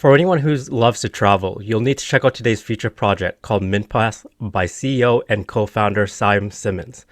For anyone who loves to travel, you'll need to check out today's feature project called Mint Pass by CEO and co-founder Sam Simmons.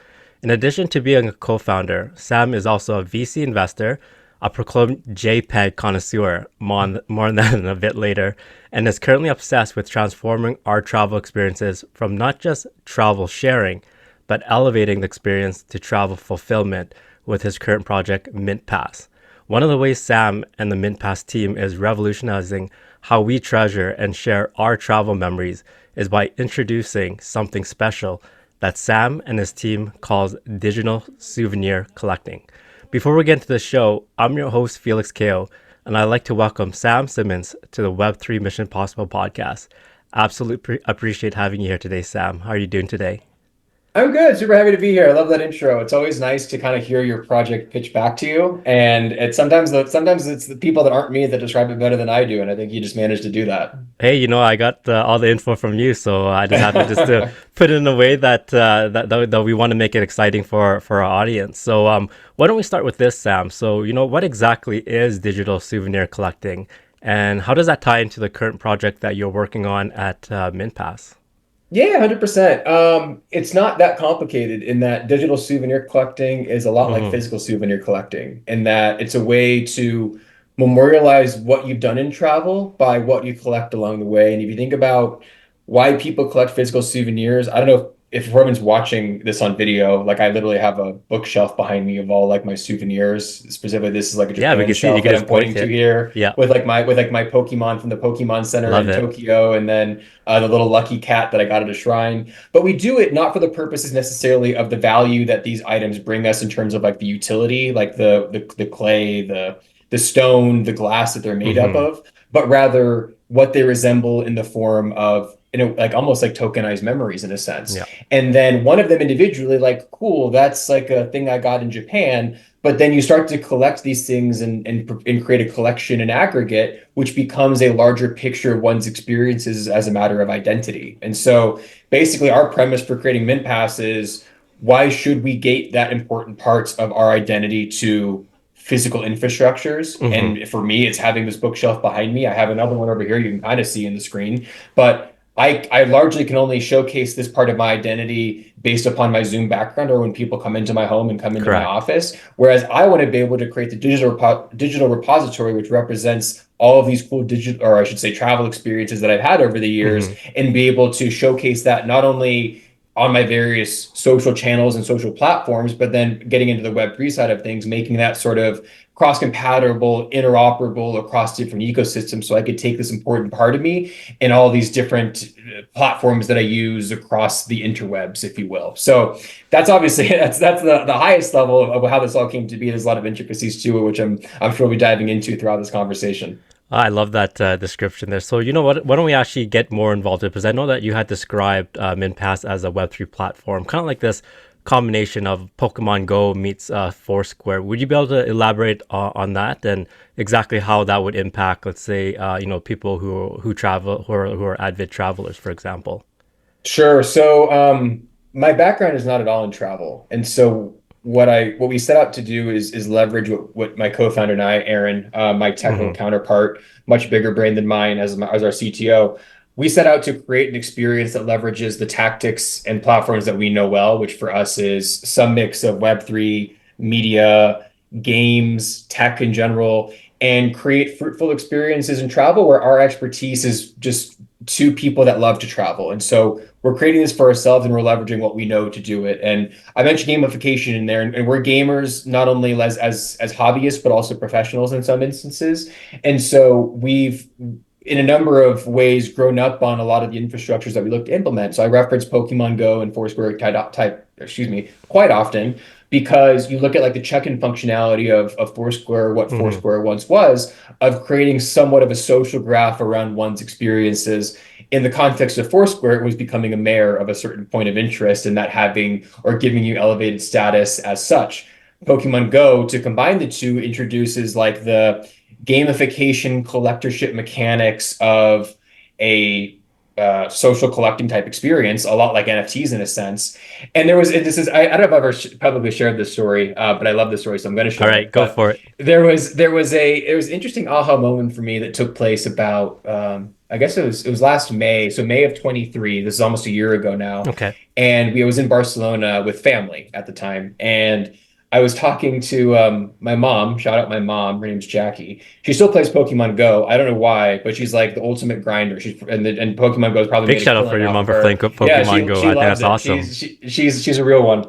In addition to being a co-founder, Sam is also a VC investor, a proclaimed JPEG connoisseur, more on that a bit later, and is currently obsessed with transforming our travel experiences from not just travel sharing, but elevating the experience to travel fulfillment with his current project, Mint Pass. One of the ways Sam and the Mint Pass team is revolutionizing how we treasure and share our travel memories is by introducing something special that Sam and his team calls digital souvenir collecting. Before we get into the show, I'm your host, Felix Cao, and I'd like to welcome Sam Simmons to the Web3 Mission Possible podcast. Absolutely appreciate having you here today, Sam. How are you doing today? I'm good. Super happy to be here. I love that intro. It's always nice to kind of hear your project pitch back to you. And it's sometimes it's the people that aren't me that describe it better than I do. And I think you just managed to do that. Hey, I got all the info from you, so I just have to put it in a way that we want to make it exciting for our audience. So, why don't we start with this, Sam? So, what exactly is digital souvenir collecting, and how does that tie into the current project that you're working on at MintPass? Yeah, 100%. It's not that complicated in that digital souvenir collecting is a lot like Mm-hmm. physical souvenir collecting, in that it's a way to memorialize what you've done in travel by what you collect along the way. And if you think about why people collect physical souvenirs, I don't know if everyone's watching this on video, like I literally have a bookshelf behind me of all like my souvenirs. Specifically, this is like a Yeah, we Japan can see you shelf can that I'm just point pointing to it. here Yeah, with my Pokemon from the Pokemon Center love in it. Tokyo, and then the little lucky cat that I got at a shrine. But we do it not for the purposes necessarily of the value that these items bring us in terms of like the utility, like the clay, the stone, the glass that they're made up Mm-hmm. of, but rather what they resemble in the form of, like almost like tokenized memories in a sense. Yeah. And then one of them individually, like, cool, that's like a thing I got in Japan. But then you start to collect these things and create a collection in aggregate, which becomes a larger picture of one's experiences as a matter of identity. And so basically, our premise for creating Mint Pass is, why should we gate that important parts of our identity to physical infrastructures? Mm-hmm. And for me, it's having this bookshelf behind me. I have another one over here you can kind of see in the screen. But I largely can only showcase this part of my identity based upon my Zoom background or when people come into my home and come into my Correct. office. Whereas I want to be able to create the digital repository, which represents all of these cool digital, or I should say, travel experiences that I've had over the years, Mm-hmm. and be able to showcase that not only on my various social channels and social platforms, but then getting into the Web3 side of things, making that sort of cross-compatible, interoperable across different ecosystems. So I could take this important part of me and all these different platforms that I use across the interwebs, if you will. So that's obviously that's the highest level of how this all came to be. There's a lot of intricacies to it, which I'm sure we'll be diving into throughout this conversation. I love that description there. So, you know what? Why don't we actually get more involved? Because I know that you had described MinPass as a Web3 platform, kind of like this combination of Pokemon Go meets Foursquare. Would you be able to elaborate on that and exactly how that would impact, let's say, people who travel, who are avid travelers, for example? Sure. So, my background is not at all in travel, and so what we set out to do is leverage what my co-founder and I, Aaron, my technical Mm-hmm. counterpart, much bigger brain than mine as our CTO. We set out to create an experience that leverages the tactics and platforms that we know well, which for us is some mix of Web3, media, games, tech in general, and create fruitful experiences in travel where our expertise is just two people that love to travel. And so we're creating this for ourselves and we're leveraging what we know to do it. And I mentioned gamification in there, and we're gamers not only as hobbyists but also professionals in some instances. And so we've in a number of ways grown up on a lot of the infrastructures that we look to implement. So I reference Pokemon Go and Foursquare excuse me, quite often, because you look at like the check-in functionality of Foursquare, what Mm-hmm. Foursquare once was, of creating somewhat of a social graph around one's experiences. In the context of Foursquare, it was becoming a mayor of a certain point of interest and that having or giving you elevated status as such. Pokemon Go, to combine the two, introduces like the gamification collectorship mechanics of a social collecting type experience, a lot like NFTs in a sense. And there was, this is, I don't know if I've ever publicly shared this story, but I love this story, so I'm going to All share right, it. go But for it. there was an interesting aha moment for me that took place about, I guess it was last May, so May of 23. This is almost a year ago now, Okay. and we I was in Barcelona with family at the time, and I was talking to my mom. Shout out my mom. Her name's Jackie. She still plays Pokemon Go. I don't know why, but she's like the ultimate grinder. And Pokemon Go has probably Big made a shout out for killing your off mom of for playing her. Yeah, Pokemon Go. she I think loves that's it. awesome. She's a real one.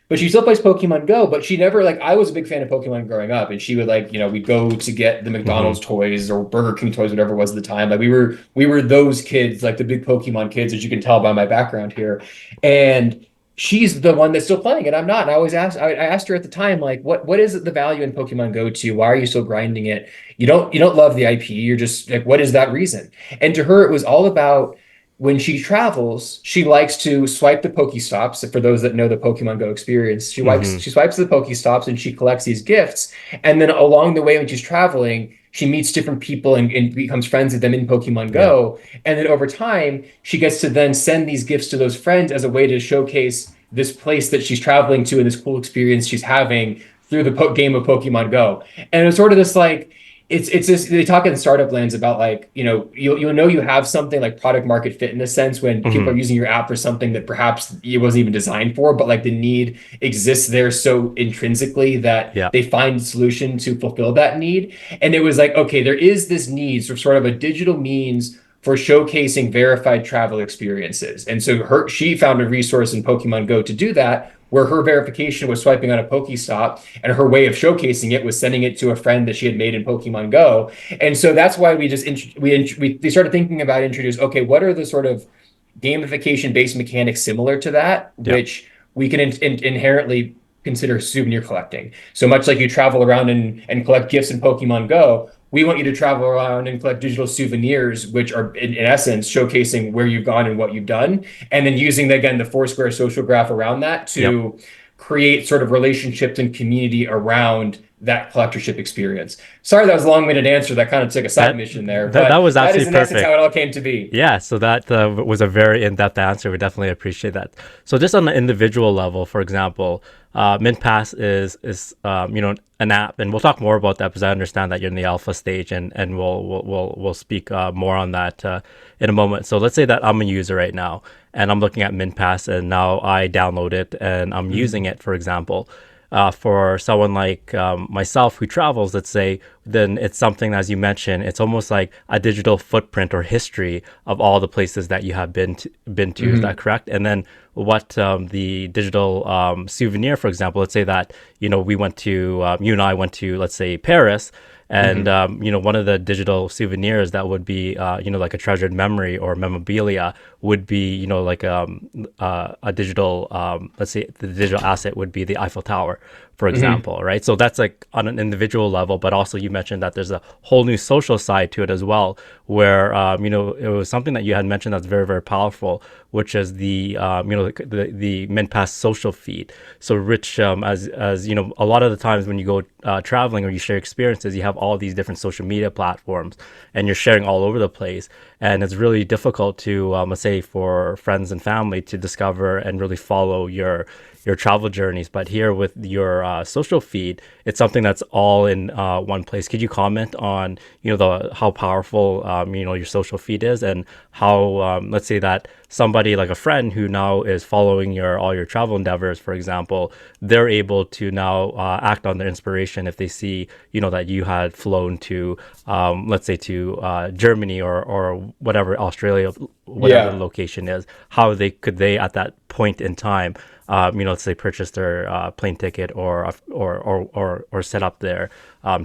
But she still plays Pokemon Go, but she never like I was a big fan of Pokemon growing up, and she would like, we'd go to get the Hmm. McDonald's toys or Burger King toys, whatever it was at the time. Like we were those kids, like the big Pokemon kids, as you can tell by my background here. And she's the one that's still playing it. I'm not. And I asked her at the time, like, what is the value in Pokemon Go to you? Why are you still grinding it? You don't love the IP. You're just like, what is that reason? And to her, it was all about when she travels, she likes to swipe the Pokestops. For those that know the Pokemon Go experience, Hmm. she swipes the Pokestops and she collects these gifts. And then along the way, when she's traveling, she meets different people and becomes friends with them in Pokemon Yeah. Go. And then over time, she gets to then send these gifts to those friends as a way to showcase this place that she's traveling to and this cool experience she's having through the game of Pokemon Go. And it's sort of this like it's this they talk in startup lands about like you'll know you have something like product market fit in a sense when people are Hmm. using your app for something that perhaps it wasn't even designed for, but like the need exists there so intrinsically that Yeah. they find a solution to fulfill that need. And it was like, okay, there is this need for sort of a digital means for showcasing verified travel experiences. And so she found a resource in Pokemon Go to do that, where her verification was swiping on a Pokestop, and her way of showcasing it was sending it to a friend that she had made in Pokemon Go. And so that's why we just we started thinking about introduce. Okay, what are the sort of gamification based mechanics similar to that, Yeah. which we can inherently consider souvenir collecting. So much like you travel around and collect gifts in Pokemon Go, we want you to travel around and collect digital souvenirs, which are in essence showcasing where you've gone and what you've done. And then using, again, the Foursquare social graph around that Yep. to create sort of relationships and community around that collectorship experience. Sorry, that was a long-winded answer. That kind of took a side mission there, That but was that is absolutely in essence how perfect. it all came to be. Yeah, so that was a very in-depth answer. We definitely appreciate that. So just on the individual level, for example, MintPass is an app, and we'll talk more about that because I understand that you're in the alpha stage, and we'll speak more on that in a moment. So let's say that I'm a user right now, and I'm looking at MintPass, and now I download it and I'm using Mhm. it, for example. For someone like myself who travels, let's say, then it's something, as you mentioned, it's almost like a digital footprint or history of all the places that you have been to. Is that Mhm. correct? And then what the digital souvenir, for example, let's say that we went to you and I went to, let's say, Paris. And Mhm. one of the digital souvenirs that would be like a treasured memory or memorabilia would be like a digital let's say the digital asset would be the Eiffel Tower, for Mhm. example, right? So that's like on an individual level, but also you mentioned that there's a whole new social side to it as well, where it was something that you had mentioned that's very, very powerful, which is the the MintPass social feed. So Rich, as you know, a lot of the times when you go traveling or you share experiences, you have all these different social media platforms, and you're sharing all over the place, and it's really difficult to let's say for friends and family to discover and really follow your travel journeys. But here with your social feed, it's something that's all in one place. Could you comment on the how powerful your social feed is, and how let's say that somebody like a friend who now is following your all your travel endeavors, for example, they're able to now act on their inspiration if they see that you had flown to let's say to Germany or whatever, Australia, whatever the Yeah. location is, how they at that point in time let's say purchase their plane ticket or set up their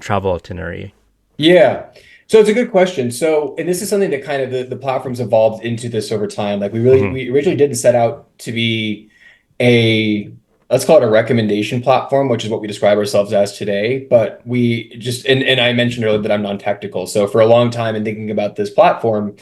travel itinerary. Yeah. So it's a good question. So, and this is something that kind of the platforms evolved into this over time. Like Hmm. we originally didn't set out to be a, let's call it a recommendation platform, which is what we describe ourselves as today. But we just, and I mentioned earlier that I'm non-technical. So for a long time in thinking about this platform,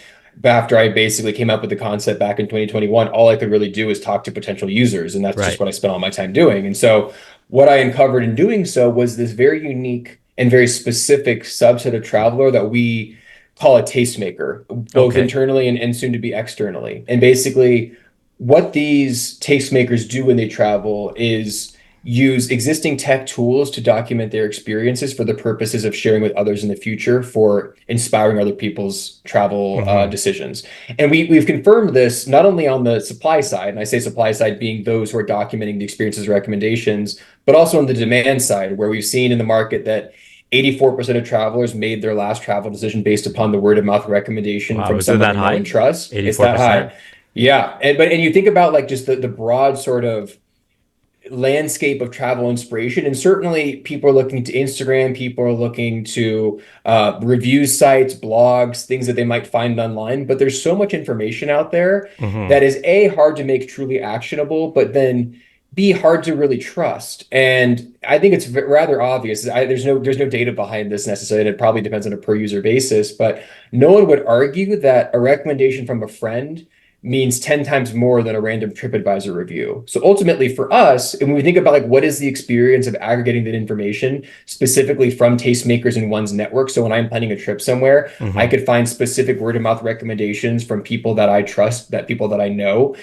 after I basically came up with the concept back in 2021, all I could really do is talk to potential users. And that's just Right. what I spent all my time doing. And so what I uncovered in doing so was this very unique and very specific subset of traveler that we call a tastemaker, both Okay. internally and soon to be externally. And basically, what these tastemakers do when they travel is use existing tech tools to document their experiences for the purposes of sharing with others in the future for inspiring other people's travel Mm-hmm. decisions. And we've confirmed this not only on the supply side, and I say supply side being those who are documenting the experiences recommendations, but also on the demand side, where we've seen in the market that 84% of travelers made their last travel decision based upon the word of mouth recommendation Wow, from is it someone that they know high? and trust. It's that 84%? high. Yeah. And you think about like just the broad sort of landscape of travel inspiration. And certainly people are looking to Instagram, people are looking to review sites, blogs, things that they might find online. But there's so much information out there Mm-hmm. that is A, hard to make truly actionable, but then B, hard to really trust. And I think it's rather obvious. There's no data behind this necessarily. It probably depends on a per user basis, but no one would argue that a recommendation from a friend means 10 times more than a random TripAdvisor review. So ultimately for us, and when we think about like what is the experience of aggregating that information specifically from tastemakers in one's network. So when I'm planning a trip somewhere, I Mm-hmm. could find specific word of mouth recommendations from people that I trust, that people that I know.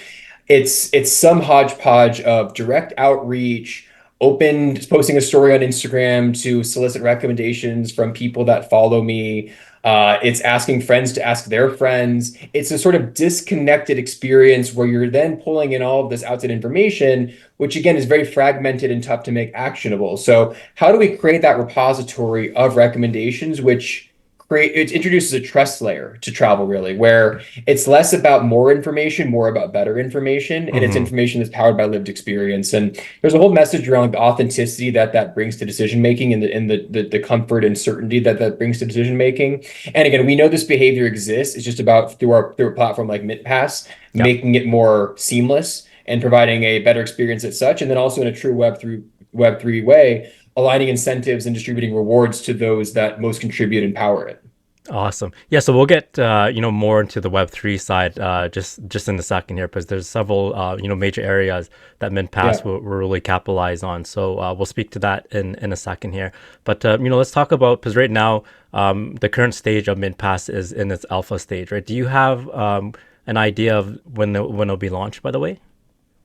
It's some hodgepodge of direct outreach, open posting a story on Instagram to solicit recommendations from people that follow me. It's asking friends to ask their friends. It's a sort of disconnected experience where you're then pulling in all of this outside information, which again is very fragmented and tough to make actionable. So, how do we create that repository of recommendations, which it introduces a trust layer to travel, really, where it's less about more information, more about better information, and it's Mm-hmm. information that's powered by lived experience. And there's a whole message around the authenticity that brings to decision making, and the comfort and certainty that brings to decision making. And again, we know this behavior exists. It's just about through a platform like MintPass, Yeah. making it more seamless and providing a better experience as such. And then also in a true Web3 way, aligning incentives and distributing rewards to those that most contribute and power it. Awesome. Yeah, so we'll get more into the Web3 side just in a second here, because there's several major areas that MintPass Yeah. will really capitalize on. So we'll speak to that in a second here. But let's talk about, because right now the current stage of MintPass is in its alpha stage, right? Do you have an idea of when it'll be launched, by the way?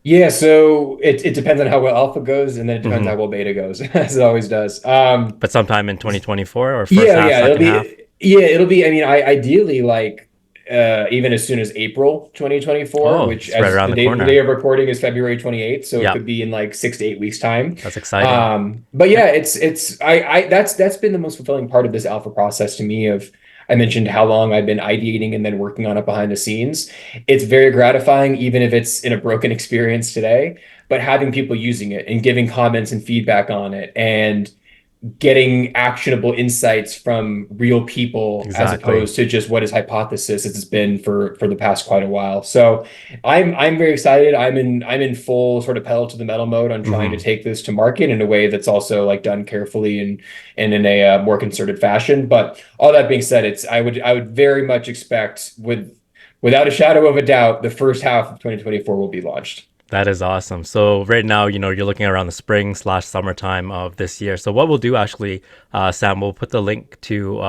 Yeah, so it depends on how well alpha goes, and then it depends Hmm. how well beta goes, as it always does. But sometime in 2024 or first Yeah, half, yeah, second half? it'll be. I mean, I ideally like even as soon as April 2024, Oh, which it's right as around the the day corner. of recording is February 28th, so it Yeah, could be in like 6 to 8 weeks time. that's exciting. But And, yeah, it's that's been the most fulfilling part of this alpha process to me. Of I mentioned how long I've been ideating and then working on it behind the scenes. It's very gratifying, even if it's in a broken experience today. But having people using it and giving comments and feedback on it, and getting actionable insights from real people as exactly. opposed to just what is hypothesis as it's been for the past quite a while. So I'm very excited. I'm in full sort of pedal to the metal mode on trying to Hmm. take this to market in a way that's also like done carefully and in a more concerted fashion. But all that being said, it's I would very much expect without a shadow of a doubt the first half of 2024 will be launched. That is awesome. So right now, you're looking around the spring/summertime of this year. So what we'll do actually, Sam, we'll put the link to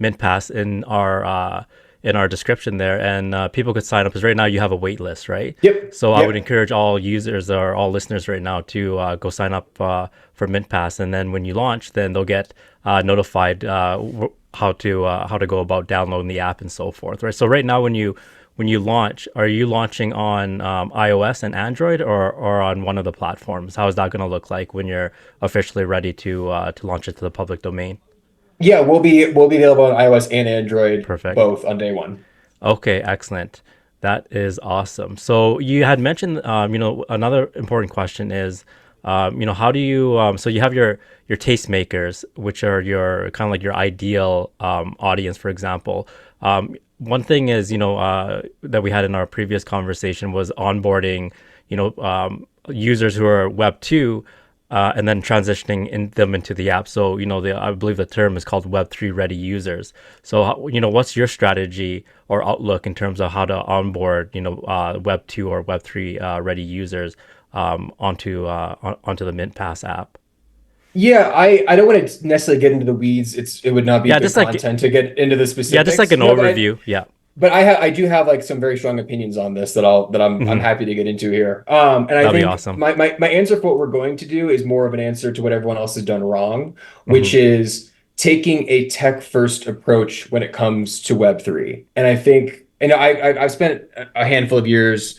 MintPass in our description there, and people could sign up because right now you have a wait list, right? Yep. So I would Yep. encourage all users or all listeners right now to go sign up for MintPass, and then when you launch, then they'll get notified how to go about downloading the app and so forth, right? So right now, when you launch, are you launching on iOS and Android or on one of the platforms? How is that going to look like when you're officially ready to launch it to the public domain? Yeah, we'll be available on iOS and Android Perfect. both on day one. Okay, excellent. That is awesome. So you had mentioned, another important question is, how do you, so you have your tastemakers, which are your kind of like your ideal audience, for example. One thing is, that we had in our previous conversation was onboarding, users who are Web 2 and then transitioning them into the app. So, I believe the term is called Web3 ready users. So, what's your strategy or outlook in terms of how to onboard, Web 2 or Web3 ready users onto the Mint Pass app? Yeah, I don't want to necessarily get into the weeds. It would not be Yeah, good content to get into the just like specifics, an you know, but overview. Yeah. I do have like some very strong opinions on this that I'm Hmm. happy to get into here. And I That'd be think awesome. my answer for what we're going to do is more of an answer to what everyone else has done wrong, which Hmm. is taking a tech first approach when it comes to Web3. And I think, and I've spent a handful of years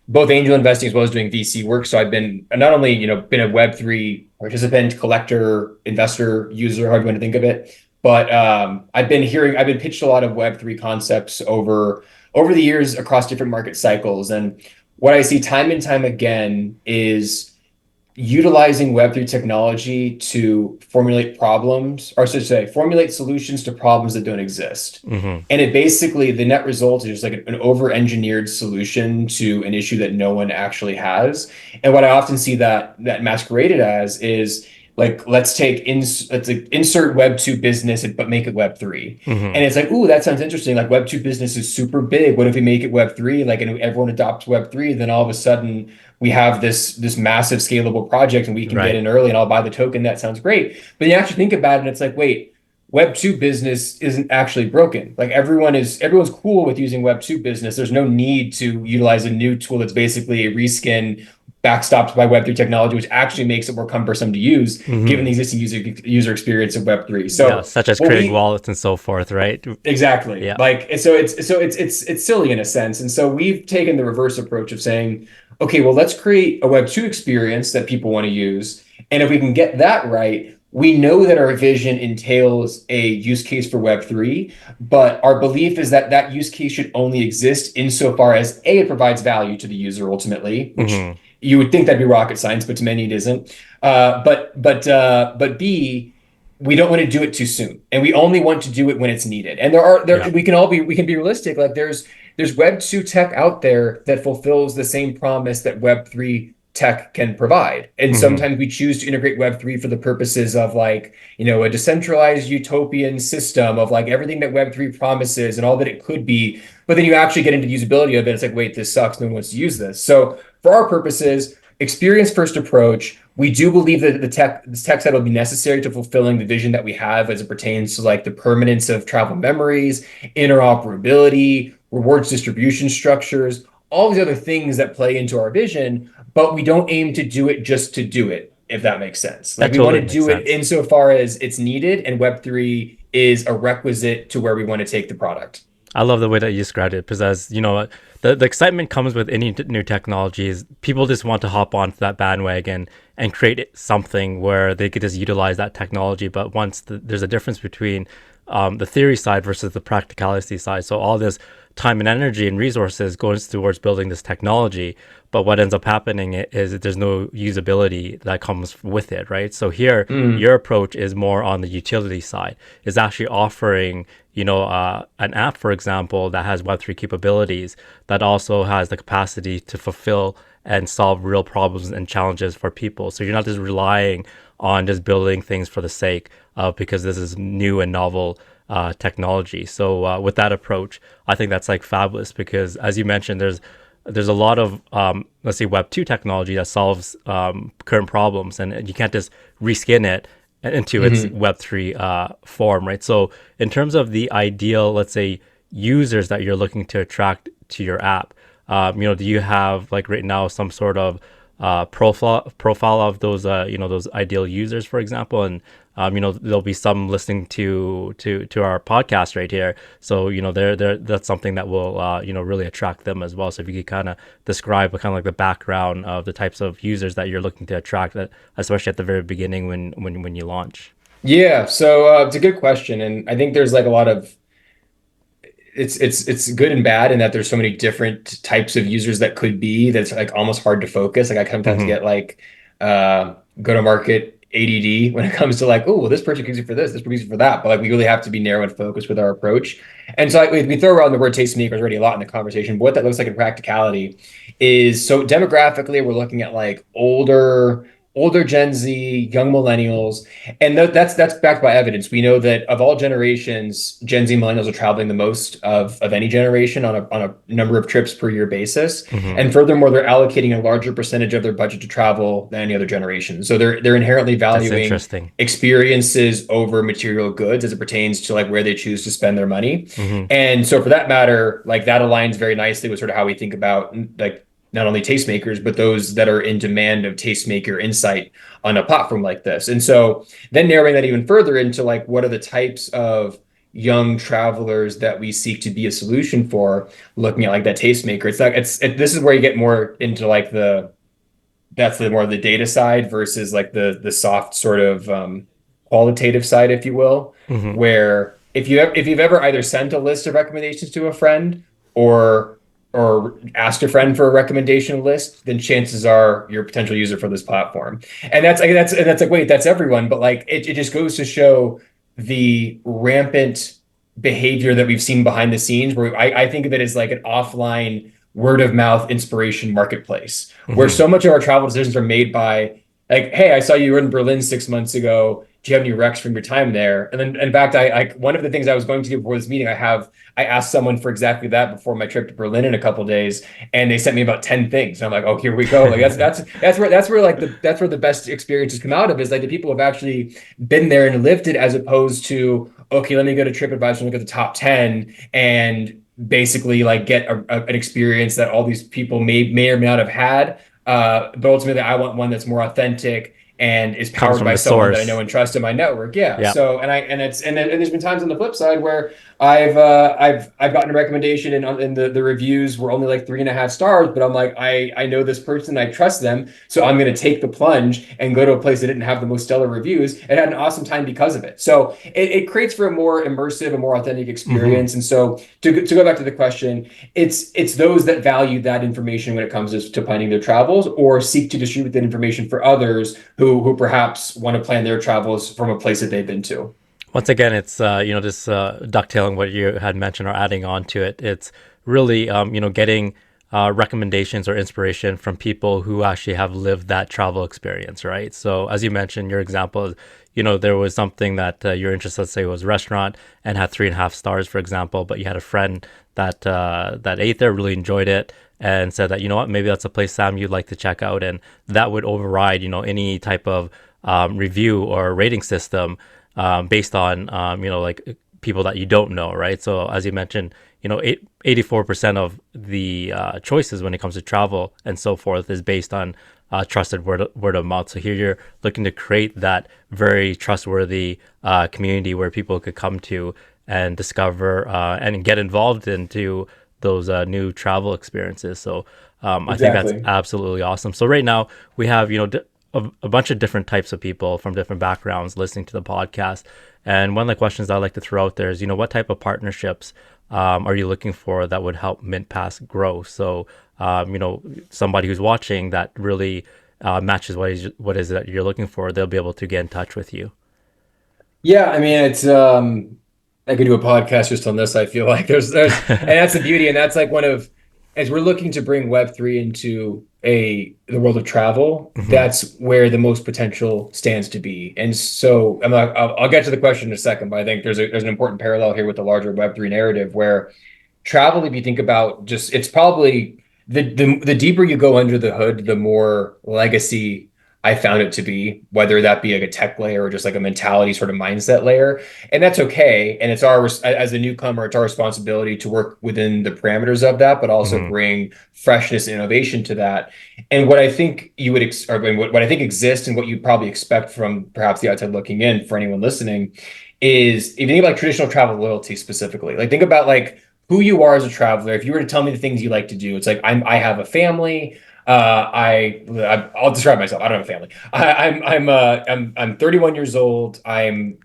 both angel investing as well as doing VC work. So I've been not only, been a Web3 participant, collector, investor, user, however you want to think of it, but I've been pitched a lot of Web3 concepts over the years across different market cycles. And what I see time and time again is utilizing Web3 technology to formulate problems, or should say, formulate solutions to problems that don't exist. Hmm. And it basically, the net result is just like an over-engineered solution to an issue that no one actually has. And what I often see that masqueraded as is like, let's like insert Web2 business, but make it Web3. Hmm. And it's like, ooh, that sounds interesting. Like Web2 business is super big. What if we make it Web3? Like, and everyone adopts Web3, then all of a sudden we have this massive scalable project and we can get Right. in early and I'll buy the token. That sounds great. But you actually think about it and it's like, wait, Web2 business isn't actually broken. Like everyone's cool with using Web2 business. There's no need to utilize a new tool that's basically a reskin backstopped by Web3 technology, which actually makes it more cumbersome to use given Hmm. the existing user experience of Web3. Yeah, So such as what creating we wallets and so forth, right? exactly. Yeah. Like, and so it's silly in a sense. And so we've taken the reverse approach of saying, okay, well, let's create a Web2 experience that people want to use. And if we can get that right, we know that our vision entails a use case for Web3, but our belief is that that use case should only exist insofar as A, it provides value to the user ultimately, which Hmm. you would think that'd be rocket science, but to many it isn't. But B, we don't want to do it too soon, and we only want to do it when it's needed. And Yeah. we can be realistic. Like there's Web2 tech out there that fulfills the same promise that Web3 tech can provide. And Hmm. sometimes we choose to integrate Web3 for the purposes of like, a decentralized utopian system of like everything that Web3 promises and all that it could be. But then you actually get into the usability of it. It's like, wait, this sucks. No one wants to use this. So for our purposes, experience first approach. We do believe that this tech set will be necessary to fulfilling the vision that we have as it pertains to like the permanence of travel memories, interoperability, rewards distribution structures, all these other things that play into our vision, but we don't aim to do it just to do it, if that makes sense. Like That we want totally to makes do it sense. insofar as it's needed, and Web3 is a requisite to where we want to take the product. I love the way that you described it because, as you know, the excitement comes with any new technologies. People just want to hop onto that bandwagon and create something where they could just utilize that technology. But there's a difference between the theory side versus the practicality side. So all this time and energy and resources goes towards building this technology. But what ends up happening is that there's no usability that comes with it, right? So here, Mm. your approach is more on the utility side, is actually offering, an app, for example, that has Web3 capabilities that also has the capacity to fulfill and solve real problems and challenges for people. So you're not just relying on just building things for the sake of because this is new and novel technology. So with that approach, I think that's like fabulous because, as you mentioned, there's a lot of let's say Web2 technology that solves current problems, and you can't just reskin it into its Mhm. Web3 form, right? So in terms of the ideal, let's say, users that you're looking to attract to your app, do you have like right now some sort of profile of those those ideal users, for example, and there'll be some listening to our podcast right here, so they're that's something that will really attract them as well. So if you could kind of describe kind of like the background of the types of users that you're looking to attract, especially at the very beginning when you launch. Yeah, so it's a good question, and I think there's like a lot of it's good and bad in that there's so many different types of users that could be that's like almost hard to focus. Like I sometimes Hmm. get like go to market ADD when it comes to like, oh, well, this person can use it for this person can use it for that. But like we really have to be narrow and focused with our approach. And so we throw around the word tastemakers already a lot in the conversation. But what that looks like in practicality is so demographically, we're looking at like older older Gen Z, young millennials, and that's backed by evidence. We know that of all generations, Gen Z millennials are traveling the most of any generation on a number of trips per year basis. Hmm. And furthermore, they're allocating a larger percentage of their budget to travel than any other generation. So they're inherently That's valuing interesting. experiences over material goods as it pertains to like where they choose to spend their money. Hmm. And so for that matter, like that aligns very nicely with sort of how we think about like not only tastemakers, but those that are in demand of tastemaker insight on a platform like this. And so then narrowing that even further into like what are the types of young travelers that we seek to be a solution for, looking at like that tastemaker. It's like this is where you get more into like that's the more of the data side versus like the soft sort of qualitative side, if you will, Hmm. where if you've ever either sent a list of recommendations to a friend or asked a friend for a recommendation list, then chances are you're a potential user for this platform. And that's like, wait, that's everyone, but like it just goes to show the rampant behavior that we've seen behind the scenes where I think of it as like an offline word of mouth inspiration marketplace where Hmm. so much of our travel decisions are made by like, hey, I saw you were in Berlin 6 months ago. Do you have any recs from your time there? And then, in fact, I one of the things I was going to do before this meeting, I asked someone for exactly that before my trip to Berlin in a couple of days, and they sent me about 10 things. And I'm like, oh, here we go. Like that's where like that's where the best experiences come out of is like the people who have actually been there and lived it, as opposed to okay, let me go to TripAdvisor and look at the top 10 and basically like get an experience that all these people may or may not have had. But ultimately, I want one that's more authentic and is Comes powered from by the someone that I know source. and trust in my network. Yeah. Yeah. So and there's been times on the flip side where I've gotten a recommendation and the reviews were only like 3.5 stars, but I'm like I know this person, I trust them, so I'm going to take the plunge and go to a place that didn't have the most stellar reviews and had an awesome time because of it. So it creates for a more immersive and more authentic Hmm. experience. And so to go back to the question, it's those that value that information when it comes to planning their travels or seek to distribute that information for others who perhaps want to plan their travels from a place that they've been to. Once again, it's just ducktailing what you had mentioned or adding on to it. It's really getting recommendations or inspiration from people who actually have lived that travel experience, right? So as you mentioned, your example is there was something that you're interested, let's say it was a restaurant and had 3.5 stars, for example, but you had a friend that ate there, really enjoyed it, and said that what, maybe that's a place, Sam, you'd like to check out, and that would override any type of review or rating system based on like people that you don't know, right? So as you mentioned, 84% of the choices when it comes to travel and so forth is based on trusted word of mouth. So here you're looking to create that very trustworthy community where people could come to and discover and get involved into those new travel experiences. So I think that's Exactly. absolutely awesome. So right now we have a bunch of different types of people from different backgrounds listening to the podcast. And one of the questions I like to throw out there is, what type of partnerships are you looking for that would help MintPass grow? So, somebody who's watching that really matches what is that you're looking for, they'll be able to get in touch with you. Yeah, I mean it's I could do a podcast just on this. I feel like there's and that's the beauty, and that's like one of as we're looking to bring Web3 into the world of travel, Hmm. that's where the most potential stands to be. And so I'll get to the question in a second, but I think there's an important parallel here with the larger Web3 narrative where travel, if you think about just it's probably the deeper you go under the hood, the more legacy I found it to be, whether that be like a tech layer or just like a mentality sort of mindset layer. And that's okay. And it's our as a newcomer, it's our responsibility to work within the parameters of that, but also Hmm. bring freshness and innovation to that. And what I think you would or what I think exists and what you probably expect from perhaps the outside looking in for anyone listening is if you think about traditional travel loyalty specifically, like think about like who you are as a traveler. If you were to tell me the things you like to do, it's like I have a family. I'll describe myself. I don't have a family. I'm 31 years old. I'm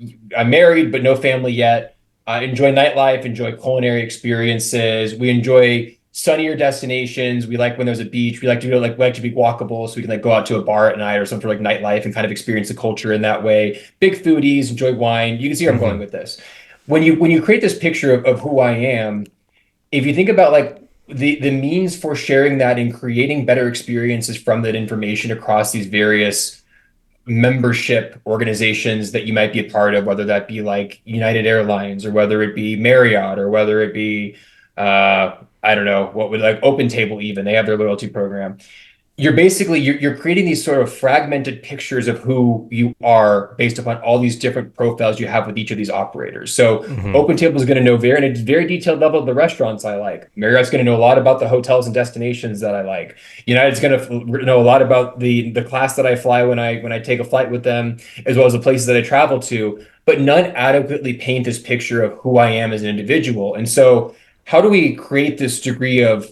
married but no family yet. I enjoy nightlife, enjoy culinary experiences. We enjoy sunnier destinations. We like when there's a beach. We like to be walkable, so we can like go out to a bar at night or something for like nightlife and kind of experience the culture in that way. Big foodies, enjoy wine. You can see where I'm going Hmm. with this. When you create this picture of who I am, if you think about like the means for sharing that and creating better experiences from that information across these various membership organizations that you might be a part of, whether that be like United Airlines or whether it be Marriott or whether it be I don't know what would like Open Table even they have their loyalty program. You're creating these sort of fragmented pictures of who you are based upon all these different profiles you have with each of these operators. So Hmm. OpenTable is going to know very in a very detailed level the restaurants I like. Marriott's going to know a lot about the hotels and destinations that I like. United's going to know a lot about the class that I fly when I take a flight with them, as well as the places that I travel to. But none adequately paint this picture of who I am as an individual. And so, how do we create this degree of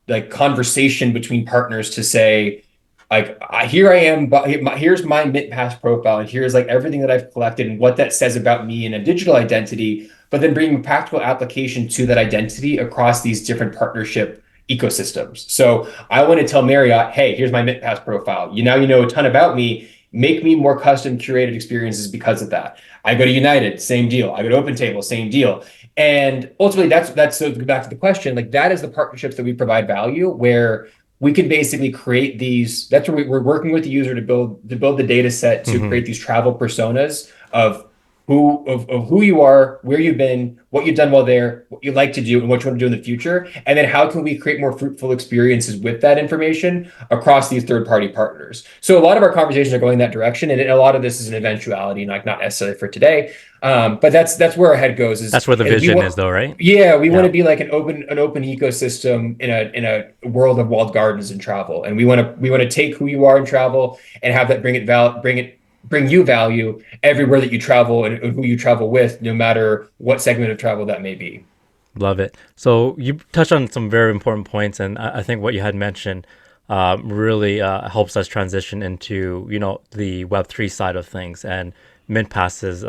like conversation between partners to say, like, here I am, but here's my MintPass profile, and here's like everything that I've collected and what that says about me in a digital identity, but then bringing practical application to that identity across these different partnership ecosystems. So I want to tell Marriott, hey, here's my MintPass profile. You know a ton about me. Make me more custom curated experiences because of that. I go to United, same deal. I go to OpenTable, same deal. And ultimately, that's so back to the question. Like that is the partnerships that we provide value, where we can basically create these. That's where we're working with the user to build the data set to Hmm. create these travel personas of who you are, where you've been, what you've done while there, what you like to do, and what you want to do in the future. And then how can we create more fruitful experiences with that information across these third-party partners? So a lot of our conversations are going that direction, and a lot of this is an eventuality, like not necessarily for today. But that's where our head goes. That's where the Is we vision is, want, though, right? yeah, we want Yeah. to be like an open ecosystem in a world of walled gardens in travel, and we want to take who you are in travel and have that bring you value everywhere that you travel and who you travel with, no matter what segment of travel that may be. Love it. So you touched on some very important points, and I think what you had mentioned really helps us transition into the Web3 side of things and MintPass's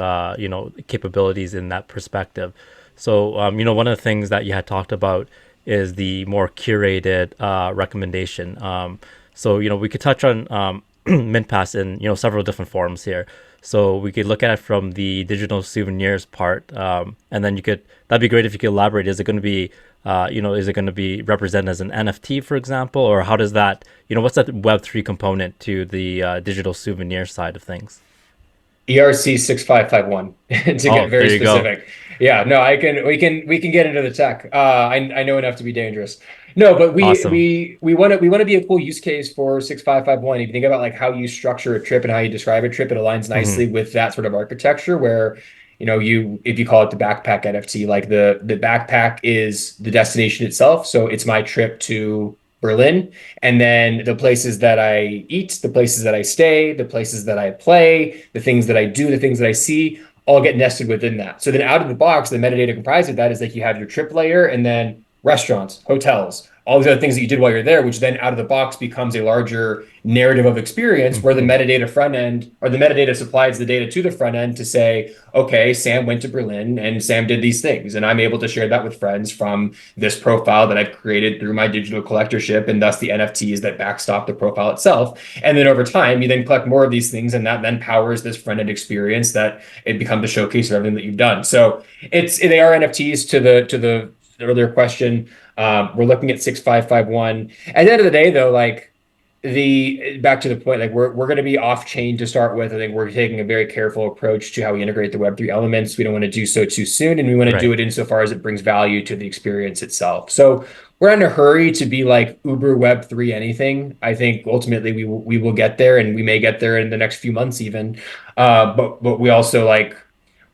capabilities in that perspective. So one of the things that you had talked about is the more curated recommendation. So we could touch on MintPass in several different forms here. So we could look at it from the digital souvenirs part, and then that'd be great if you could elaborate. Is it going to be is it going to be represented as an NFT, for example, or how does that what's that Web3 component to the digital souvenir side of things? ERC 6551 to get Oh, very there you go. specific. Yeah, no, we can get into the tech. I know enough to be dangerous. No, but we Awesome. we we want to we want to be a cool use case for 6551. If you think about like how you structure a trip and how you describe a trip, it aligns Hmm. nicely with that sort of architecture where you if you call it the backpack NFT, like the backpack is the destination itself. So it's my trip to Berlin. And then the places that I eat, the places that I stay, the places that I play, the things that I do, the things that I see, all get nested within that. So then out of the box, the metadata comprised of that is like you have your trip layer and then restaurants, hotels, all these other things that you did while you're there, which then out of the box becomes a larger narrative of experience where the Hmm. metadata front end or the metadata supplies the data to the front end to say, okay, Sam went to Berlin and Sam did these things. And I'm able to share that with friends from this profile that I've created through my digital collectorship and thus the NFTs that backstop the profile itself. And then over time, you then collect more of these things and that then powers this front end experience that it becomes a showcase of everything that you've done. So they are NFTs to the earlier question. We're looking at 6551. At the end of the day, though, like the back to the point, like we're going to be off chain to start with. I think we're taking a very careful approach to how we integrate the Web3 elements. We don't want to do so too soon, and we want to do Right. it insofar as it brings value to the experience itself. So we're in a hurry to be like Uber Web3 anything. I think ultimately we will get there, and we may get there in the next few months even. But we also like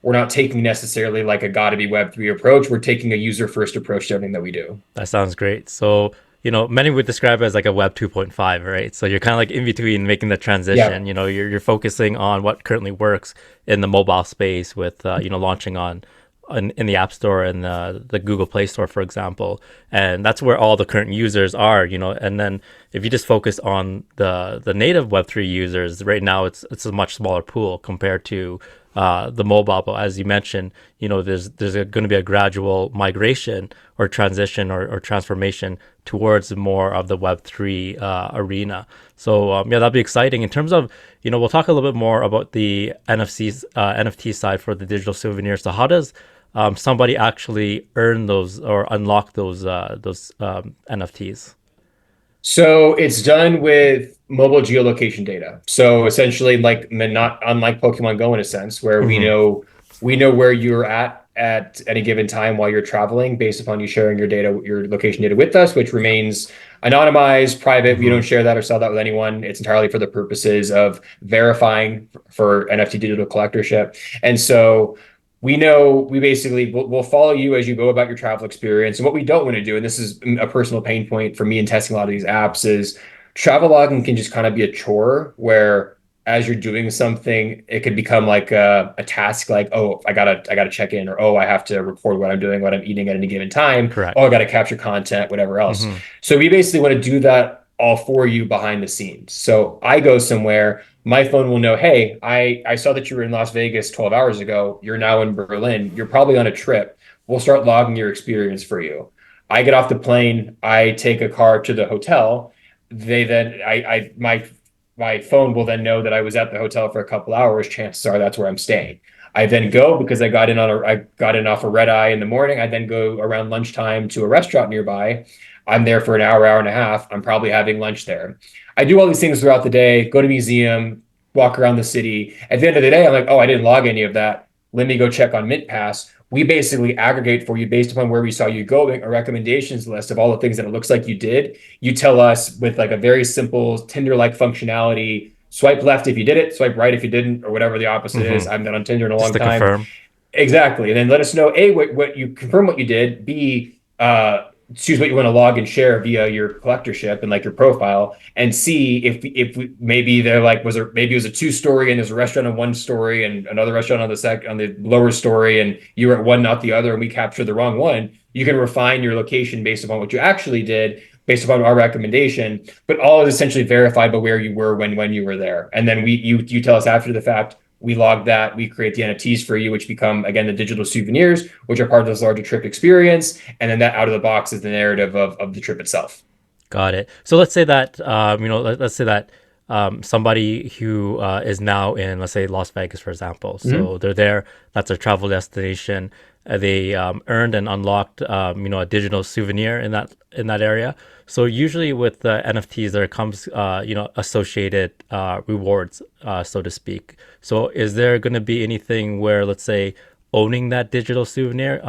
we're not taking necessarily like a gotta be Web3 approach. We're taking a user first approach to everything that we do. That sounds great. So, many would describe it as like a Web 2.5, right? So you're kind of like in between making the Yeah. transition. You're focusing on what currently works in the mobile space with, launching in the App Store and the Google Play Store, for example. And that's where all the current users are, and then if you just focus on the native Web3 users, right now it's a much smaller pool compared to the mobile. But as you mentioned, there's going to be a gradual migration or transition or transformation towards more of the Web3 arena. So yeah, that'd be exciting. In terms of, we'll talk a little bit more about the NFT side for the digital souvenirs. So how does somebody actually earn those or unlock those NFTs? So it's done with mobile geolocation data. So essentially, like not unlike Pokemon Go in a sense, where Hmm. we know where you're at any given time while you're traveling based upon you sharing your data, your location data with us, which Yeah. remains anonymized, private. We don't Hmm. share that or sell that with anyone. It's entirely for the purposes of verifying for NFT digital collectorship. And so we know we basically will follow you as you go about your travel experience. And what we don't want to do, and this is a personal pain point for me in testing a lot of these apps, is travel logging can just kind of be a chore where as you're doing something, it could become like a task like, oh, I gotta check in, or oh, I have to record what I'm doing, what I'm eating at any given time. Oh, I Correct. gotta capture content, whatever else. Hmm. So we basically want to do that all for you behind the scenes. So I go somewhere, my phone will know, hey, I saw that you were in Las Vegas 12 hours ago. You're now in Berlin. You're probably on a trip. We'll start logging your experience for you. I get off the plane, I take a car to the hotel. They then I my phone will then know that I was at the hotel for a couple hours. Chances are that's where I'm staying. I then go because I got in off a red eye in the morning. I then go around lunchtime to a restaurant nearby. I'm there for an hour, hour and a half. I'm probably having lunch there. I do all these things throughout the day, go to museum, walk around the city. At the end of the day, I'm like, oh, I didn't log any of that. Let me go check on Mint Pass. We basically aggregate for you based upon where we saw you going, a recommendations list of all the things that it looks like you did. You tell us with like a very simple Tinder-like functionality, swipe left if you did it, swipe right if you didn't, or whatever the opposite Hmm. is. I haven't been on Tinder in a Just long to time. confirm. Exactly. And then let us know, A, what you confirm what you did, B, choose what you want to log and share via your collectorship and like your profile, and C, if we, maybe they're like, was there maybe it was a two-story and there's a restaurant on one story and another restaurant on the lower story, and you were at one, not the other, and we captured the wrong one. You can refine your location based upon what you actually did, based upon our recommendation, but all is essentially verified by where you were when you were there. And then you tell us after the fact, we log that, we create the NFTs for you, which become, again, the digital souvenirs, which are part of this larger trip experience. And then that out of the box is the narrative of the trip itself. Got it. So let's say that let's say that somebody who is now in, let's say, Las Vegas, for example. Mm-hmm. So they're there. That's their travel destination. They earned and unlocked a digital souvenir in that area. So usually with NFTs, there comes associated rewards, so to speak. So is there going to be anything where, let's say, owning that digital souvenir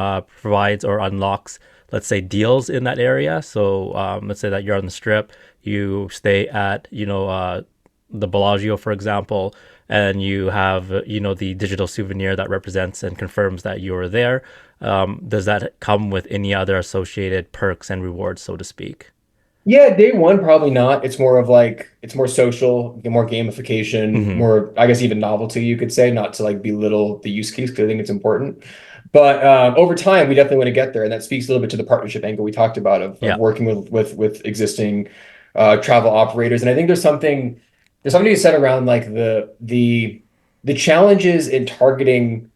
provides or unlocks, let's say, deals in that area? So let's say that you're on the strip, you stay at the Bellagio, for example, and you have the digital souvenir that represents and confirms that you were there. Does that come with any other associated perks and rewards, so to speak? Yeah, day one, probably not. It's more of like it's more social, more gamification, Hmm. more, I guess, even novelty, you could say, not to like belittle the use case because I think it's important. But over time, we definitely want to get there, and that speaks a little bit to the partnership angle we talked about of Yeah. working with existing travel operators. And I think there's something to be said around like the challenges in targeting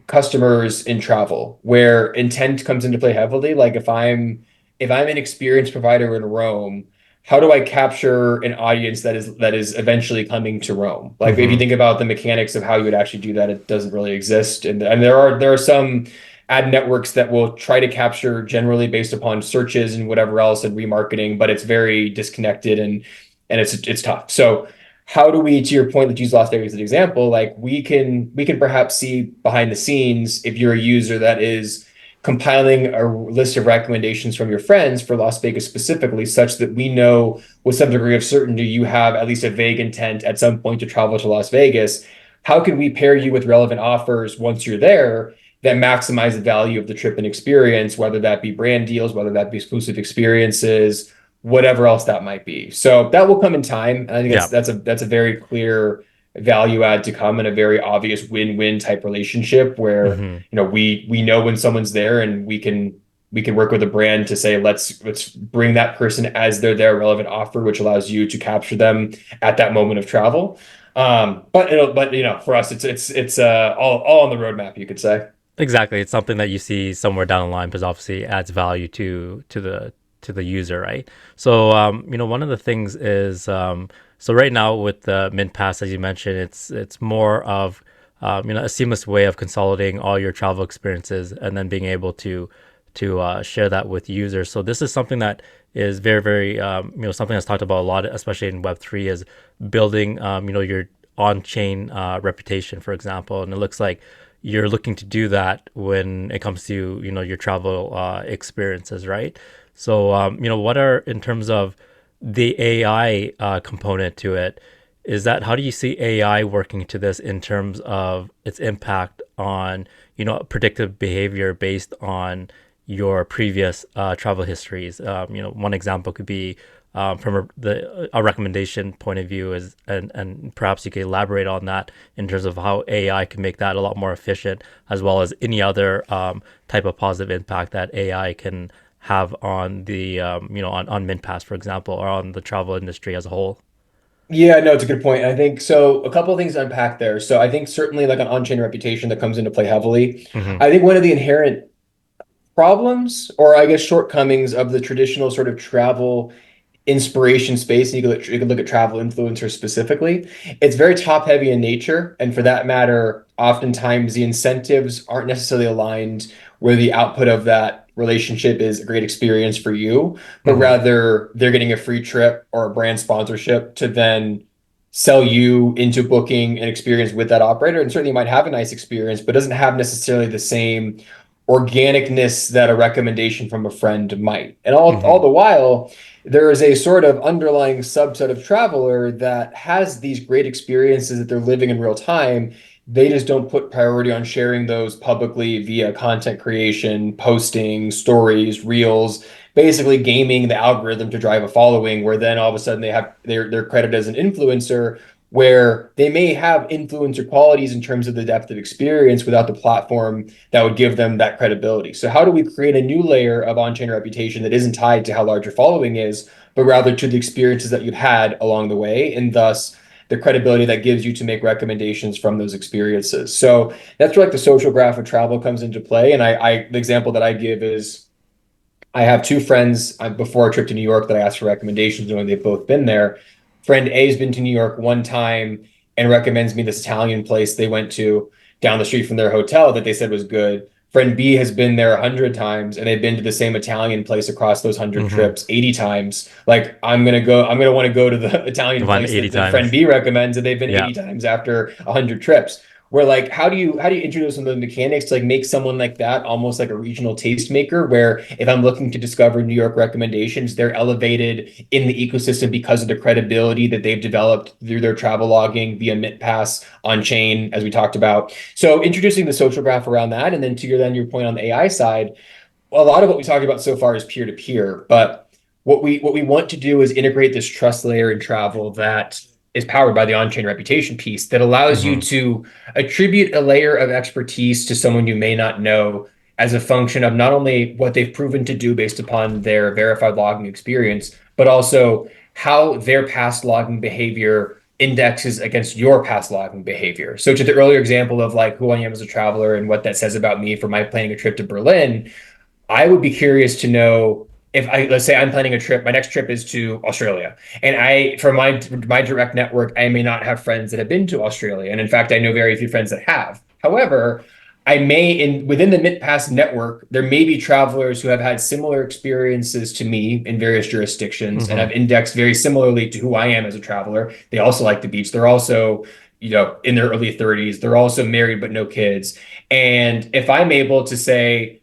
customers in travel where intent comes into play heavily. Like if I'm an experience provider in Rome, how do I capture an audience that is eventually coming to Rome? Like if you Hmm. think about the mechanics of how you would actually do that, it doesn't really exist. And there are some ad networks that will try to capture generally based upon searches and whatever else and remarketing, but it's very disconnected and it's tough. So how do we, to your point, let's use Las Vegas as an example, like we can perhaps see behind the scenes if you're a user that is compiling a list of recommendations from your friends for Las Vegas specifically, such that we know with some degree of certainty you have at least a vague intent at some point to travel to Las Vegas. How can we pair you with relevant offers once you're there that maximize the value of the trip and experience, whether that be brand deals, whether that be exclusive experiences, whatever else that might be. So that will come in time. And I think Yeah. that's a very clear value add to come and a very obvious win-win type relationship where, Hmm. we know when someone's there and we can work with a brand to say let's bring that person as their relevant offer, which allows you to capture them at that moment of travel. But for us it's all on the roadmap, you could say. Exactly. It's something that you see somewhere down the line because obviously it adds value to the user, right? So one of the things is so right now with the Mint Pass, as you mentioned, it's more of a seamless way of consolidating all your travel experiences and then being able to share that with users. So this is something that is very, very, something that's talked about a lot, especially in Web3, is building, your on-chain reputation, for example. And it looks like you're looking to do that when it comes to, your travel experiences, right? So, what are, in terms of the AI component to it, is that how do you see AI working to this in terms of its impact on, predictive behavior based on your previous travel histories? One example could be from a recommendation point of view is, and perhaps you could elaborate on that in terms of how AI can make that a lot more efficient, as well as any other type of positive impact that AI can have on the, on MinPass, for example, or on the travel industry as a whole. Yeah, no, it's a good point. I think so. A couple of things to unpack there. So I think certainly like an on-chain reputation that comes into play heavily. Mm-hmm. I think one of the inherent problems, or I guess shortcomings of the traditional sort of travel inspiration space, and you can look at travel influencers specifically. It's very top heavy in nature, and for that matter, oftentimes the incentives aren't necessarily aligned where the output of that relationship is a great experience for you, but Mm-hmm. rather they're getting a free trip or a brand sponsorship to then sell you into booking an experience with that operator. And certainly you might have a nice experience, but doesn't have necessarily the same organicness that a recommendation from a friend might. And all Mm-hmm. the while, there is a sort of underlying subset of traveler that has these great experiences that they're living in real time. They just don't put priority on sharing those publicly via content creation, posting, stories, reels, basically gaming the algorithm to drive a following, where then all of a sudden they're credited as an influencer, where they may have influencer qualities in terms of the depth of experience without the platform that would give them that credibility. So how do we create a new layer of on-chain reputation that isn't tied to how large your following is, but rather to the experiences that you've had along the way, and thus the credibility that gives you to make recommendations from those experiences. So that's where like the social graph of travel comes into play. And the example that I give is I have two friends before a trip to New York that I asked for recommendations knowing they've both been there. Friend A has been to New York one time and recommends me this Italian place they went to down the street from their hotel that they said was good. Friend B has been there 100 times and they've been to the same Italian place across those 100 trips 80 times. Like I'm gonna want to go to the Italian One place 80 that friend times. B recommends and they've been Yeah. 80 times after 100 trips. Where like how do you introduce some of the mechanics to like make someone like that almost like a regional tastemaker, where if I'm looking to discover New York recommendations, they're elevated in the ecosystem because of the credibility that they've developed through their travel logging via MintPass on chain, as we talked about. So introducing the social graph around that, and then to your point on the AI side, a lot of what we talked about so far is peer to peer, but what we want to do is integrate this trust layer in travel that is powered by the on-chain reputation piece that allows you Mm-hmm. to attribute a layer of expertise to someone you may not know as a function of not only what they've proven to do based upon their verified logging experience, but also how their past logging behavior indexes against your past logging behavior. So to the earlier example of like who I am as a traveler and what that says about me for my planning a trip to Berlin, I would be curious to know if let's say I'm planning a trip, my next trip is to Australia. And for my direct network, I may not have friends that have been to Australia. And in fact, I know very few friends that have. However, I may within the MintPass network, there may be travelers who have had similar experiences to me in various jurisdictions and Mm-hmm. have indexed very similarly to who I am as a traveler. They also like the beach. They're also, in their early 30s. They're also married but no kids. And if I'm able to say,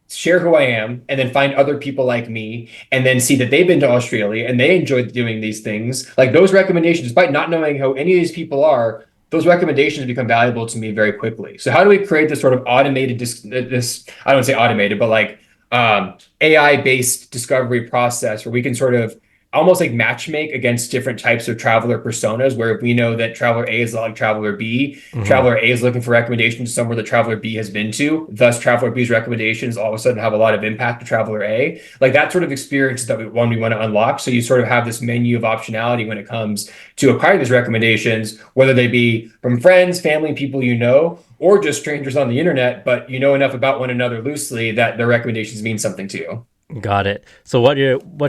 share who I am, and then find other people like me, and then see that they've been to Australia and they enjoyed doing these things. Like those recommendations, despite not knowing who any of these people are, those recommendations become valuable to me very quickly. So how do we create this sort of automated this I don't say automated, but like AI based discovery process where we can sort of almost like matchmake against different types of traveler personas, where if we know that traveler A is like traveler B, Mm-hmm. traveler A is looking for recommendations somewhere that traveler B has been to, thus traveler B's recommendations all of a sudden have a lot of impact to traveler A. Like that sort of experience that we want to unlock. So you sort of have this menu of optionality when it comes to acquiring these recommendations, whether they be from friends, family, people you know, or just strangers on the internet, but you know enough about one another loosely that their recommendations mean something to you. Got it. So what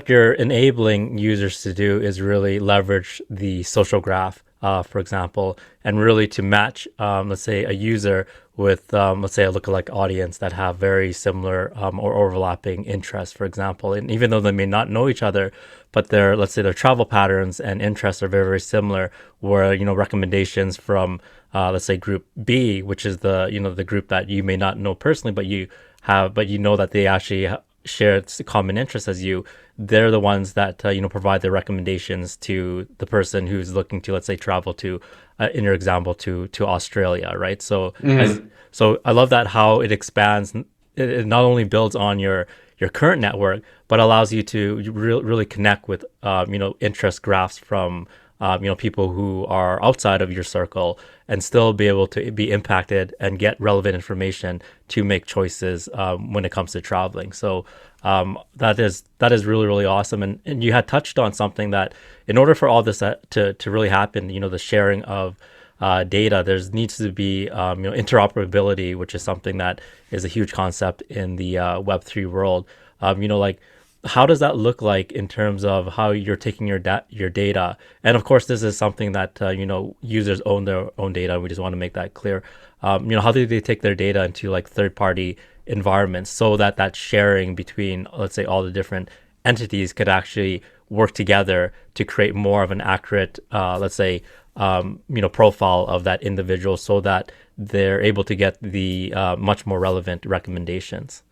you're enabling users to do is really leverage the social graph for example, and really to match, let's say, a user with, let's say, a lookalike audience that have very similar or overlapping interests, for example. And even though they may not know each other, but their, let's say, their travel patterns and interests are very, very similar, where, recommendations from, let's say, group B, which is the, the group that you may not know personally, but you know that they actually share common interests as you, they're the ones that provide the recommendations to the person who's looking to, let's say, travel to, in your example, to Australia, right? So I love that how it expands. It not only builds on your current network, but allows you to really connect with interest graphs from people who are outside of your circle, and still be able to be impacted and get relevant information to make choices when it comes to traveling. So that is really, really awesome. And you had touched on something that, in order for all this to really happen, the sharing of data, there needs to be interoperability, which is something that is a huge concept in the Web3 world. Like, how does that look like in terms of how you're taking your data? And of course, this is something that users own their own data. We just want to make that clear. How do they take their data into like third party environments, so that that sharing between, let's say, all the different entities could actually work together to create more of an accurate, let's say, profile of that individual, so that they're able to get the much more relevant recommendations.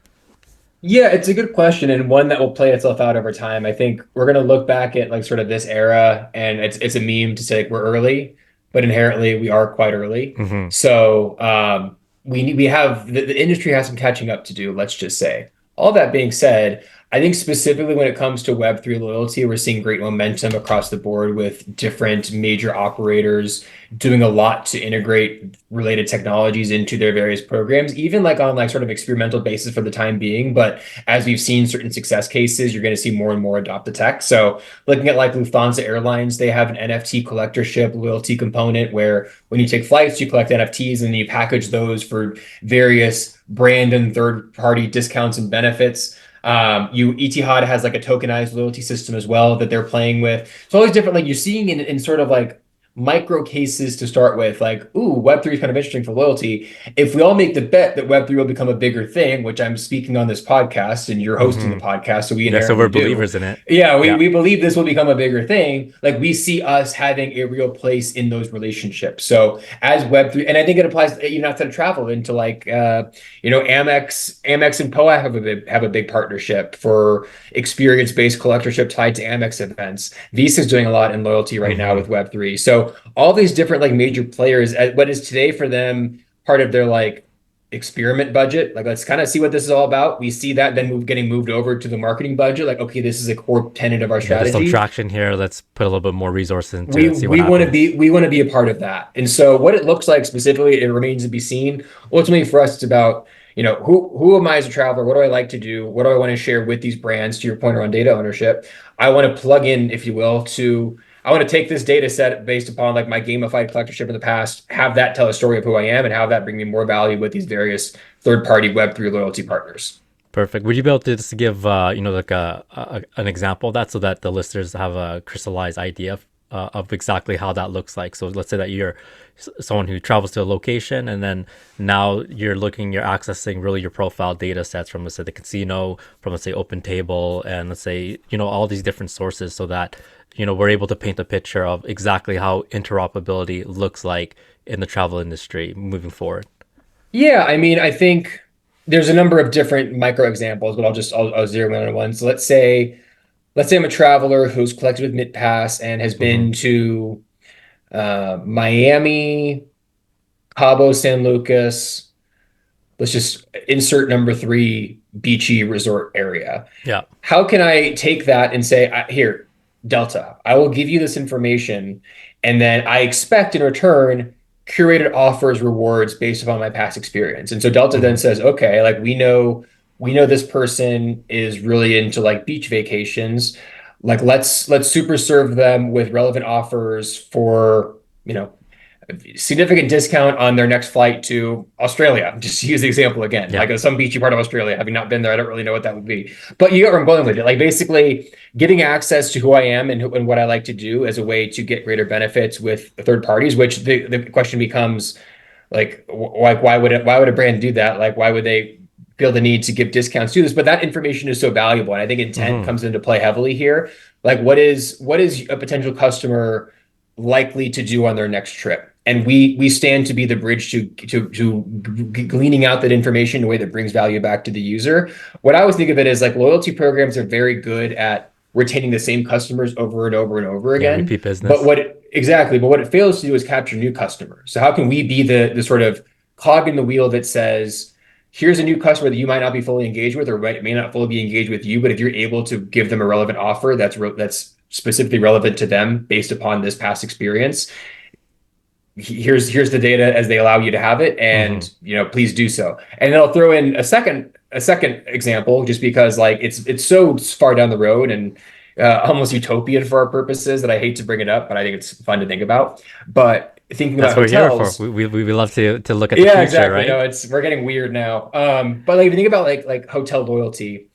Yeah, it's a good question, and one that will play itself out over time. I think we're going to look back at like sort of this era, and it's a meme to say like we're early, but inherently we are quite early. Hmm. So we have the industry has some catching up to do, let's just say. All that being said, I think specifically when it comes to Web3 loyalty, we're seeing great momentum across the board with different major operators doing a lot to integrate related technologies into their various programs, even like on like sort of experimental basis for the time being. But as we've seen certain success cases, you're going to see more and more adopt the tech. So looking at like Lufthansa Airlines, they have an NFT collectorship loyalty component where when you take flights, you collect NFTs and then you package those for various brand and third party discounts and benefits. Etihad has like a tokenized loyalty system as well that they're playing with. So all these different, like you're seeing in sort of like micro cases to start with, like, ooh, Web3 is kind of interesting for loyalty. If we all make the bet that Web3 will become a bigger thing, which I'm speaking on this podcast and you're hosting the Hmm. podcast, so we Yeah, so inherently we're do. believers in it. Yeah, we, Yeah. we believe this will become a bigger thing. Like we see us having a real place in those relationships. So as Web3, and I think it applies even outside of travel into like Amex and POA have a big partnership for experience-based collectorship tied to Amex events. Visa's doing a lot in loyalty right now Hmm. with Web3. So all these different like major players, what is today for them part of their like experiment budget, like let's kind of see what this is all about. We see that then getting moved over to the marketing budget, like okay, this is a core tenet of our Yeah, there's some strategy. traction here. Let's put a little bit more resources into we it, see what we want to happens. be we want to be a part of that. And so what it looks like specifically, it remains to be seen. Ultimately for us, it's about, who am I as a traveler? What do I like to do? What do I want to share with these brands? To your point around data ownership, I want to plug in, if you will, to I want to take this data set based upon like my gamified collectorship in the past, have that tell a story of who I am, and have that bring me more value with these various third-party Web3 loyalty partners. Perfect. Would you be able to just give, like an example of that, so that the listeners have a crystallized idea of exactly how that looks like? So let's say that you're someone who travels to a location, and then now you're accessing really your profile data sets from, let's say, the casino, from, let's say, Open Table, and let's say, all these different sources, so that, we're able to paint a picture of exactly how interoperability looks like in the travel industry moving forward. Yeah, I mean, I think there's a number of different micro examples, but I'll zero in on one. So let's say I'm a traveler who's collected with MidPass and has Hmm. been to Miami, Cabo San Lucas. Let's just insert number three beachy resort area. Yeah. How can I take that and say, here, Delta, I will give you this information, and then I expect in return curated offers, rewards based upon my past experience. And so Delta then Hmm. says, okay, like we know this person is really into like beach vacations. Like let's super serve them with relevant offers for, you know, significant discount on their next flight to Australia. Just to use the example again, Yeah. like some beachy part of Australia. Having not been there, I don't really know what that would be. But you get where I'm going with it. Like basically getting access to who I am and what I like to do as a way to get greater benefits with third parties, which the question becomes like, why would a brand do that? Like, why would they feel the need to give discounts to this? But that information is so valuable. And I think intent Hmm. comes into play heavily here. Like, what is a potential customer likely to do on their next trip? And we stand to be the bridge to gleaning out that information in a way that brings value back to the user. What I always think of it is like loyalty programs are very good at retaining the same customers over and over and over Yeah, again. repeat business. But what it fails to do is capture new customers. So how can we be the sort of cog in the wheel that says, here's a new customer that you might not be fully engaged with, or may not fully be engaged with you, but if you're able to give them a relevant offer that's specifically relevant to them based upon this past experience, here's the data as they allow you to have it, Hmm. and please do so. And then I'll throw in a second example, just because like it's so far down the road and almost utopian for our purposes that I hate to bring it up, but I think it's fun to think about. But thinking That's about what we're here for. hotels. We love to look at the Yeah, future, exactly. right? No, we're getting weird now. But like if you think about like hotel loyalty,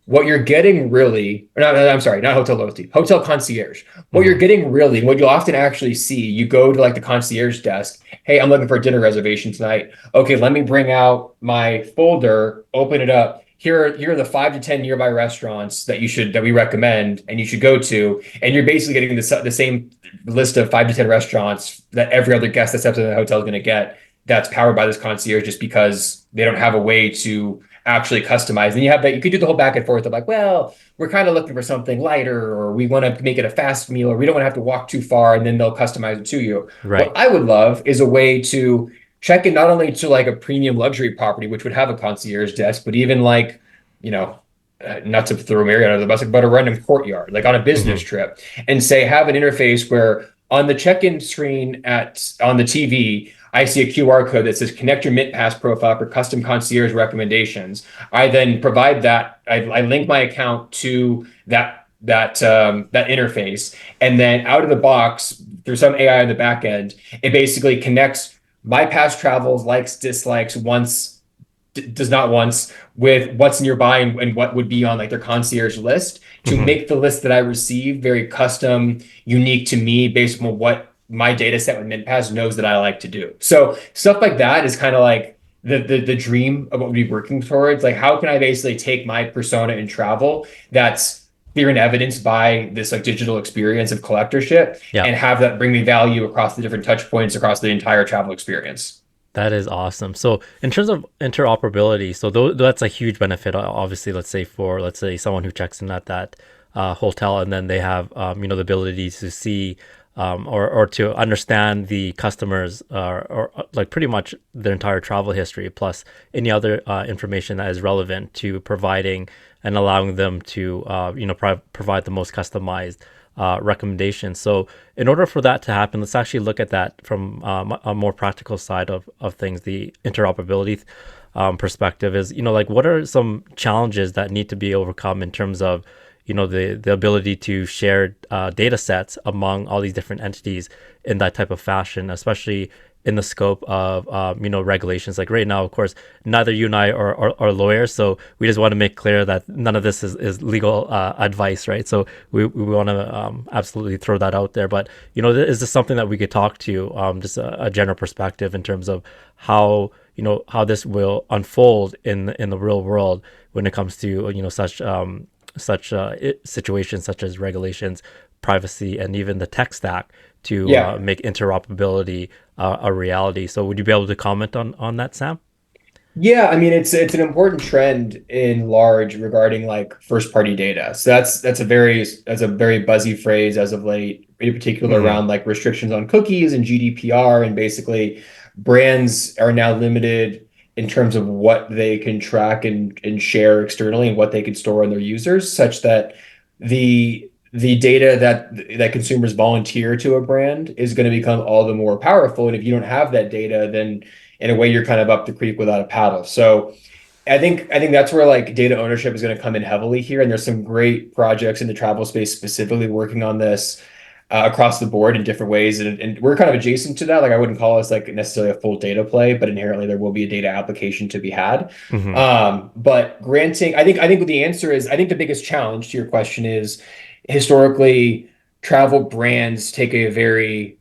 what you're getting really, or not, I'm sorry, not hotel loyalty, hotel concierge. What you're Hmm. getting really, what you'll often actually see, you go to like the concierge desk. Hey, I'm looking for a dinner reservation tonight. Okay, let me bring out my folder, open it up. Here are the 5 to 10 nearby restaurants that we recommend and you should go to. And you're basically getting the same list of 5 to 10 restaurants that every other guest that steps in the hotel is going to get. That's powered by this concierge, just because they don't have a way to actually customized. And you have that, you could do the whole back and forth of like, well, we're kind of looking for something lighter, or we want to make it a fast meal, or we don't want to have to walk too far, and then they'll customize it to you. What Right. I would love is a way to check in not only to like a premium luxury property, which would have a concierge desk, but even like, you know, not to throw Marriott under the bus, but a random courtyard, like on a business Hmm. trip, and say have an interface where on the check-in screen on the TV, I see a QR code that says connect your Mint Pass profile for custom concierge recommendations. I then provide that. I link my account to that interface, and then out of the box through some AI on the back end, it basically connects my past travels, likes, dislikes, once does not once, with what's nearby and what would be on like their concierge list, to Hmm. make the list that I receive very custom, unique to me based on what my data set with MintPass knows that I like to do. So stuff like that is kind of like the dream of what we'd be working towards. Like, how can I basically take my persona in travel that's clear and evidenced by this like digital experience of collectorship, Yeah. and have that bring me value across the different touch points across the entire travel experience? That is awesome. So in terms of interoperability, so that's a huge benefit. Obviously, let's say someone who checks in at that hotel, and then they have the ability to see or to understand the customers or like pretty much their entire travel history, plus any other information that is relevant to providing and allowing them to provide the most customized recommendations. So in order for that to happen, let's actually look at that from a more practical side of things, the interoperability perspective is, like what are some challenges that need to be overcome in terms of, the ability to share data sets among all these different entities in that type of fashion, especially in the scope of regulations. Like right now, of course, neither you and I are lawyers, so we just want to make clear that none of this is legal advice, right? So we want to absolutely throw that out there. But is this something that we could talk to, just a general perspective in terms of how how this will unfold in the real world when it comes to such situations such as regulations, privacy, and even the tech stack to Yeah. make interoperability a reality. So, would you be able to comment on that, Sam? Yeah, I mean it's an important trend in large regarding like first party data. So that's a very buzzy phrase as of late, in particular Hmm. around like restrictions on cookies and GDPR, and basically brands are now limited in terms of what they can track and share externally and what they can store on their users, such that the data that consumers volunteer to a brand is going to become all the more powerful. And if you don't have that data, then in a way you're kind of up the creek without a paddle. So I think that's where like data ownership is going to come in heavily here. And there's some great projects in the travel space specifically working on this. across the board in different ways. And we're kind of adjacent to that. Like I wouldn't call us like necessarily a full data play, but inherently there will be a data application to be had. Hmm. But granting, I think the answer is, I think the biggest challenge to your question is historically travel brands take a very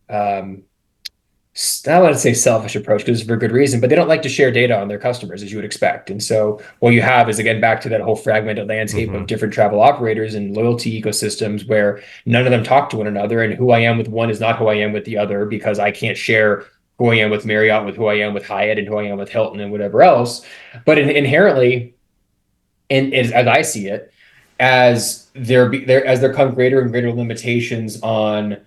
I want to say selfish approach because it's for good reason, but they don't like to share data on their customers as you would expect. And so what you have is again back to that whole fragmented landscape of Hmm. different travel operators and loyalty ecosystems where none of them talk to one another, and who I am with one is not who I am with the other because I can't share who I am with Marriott with who I am with Hyatt and who I am with Hilton and whatever else. But inherently, and as I see it, as there come greater and greater limitations on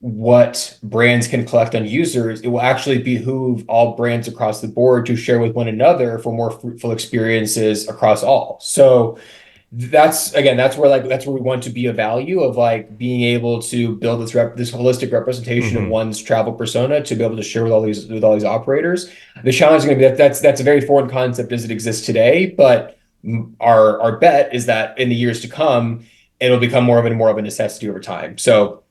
what brands can collect on users, it will actually behoove all brands across the board to share with one another for more fruitful experiences across all. So that's where we want to be a value of like being able to build this holistic representation of Hmm. one's travel persona to be able to share with all these operators. The challenge is going to be that's a very foreign concept as it exists today, but our bet is that in the years to come, it'll become more of a necessity over time. So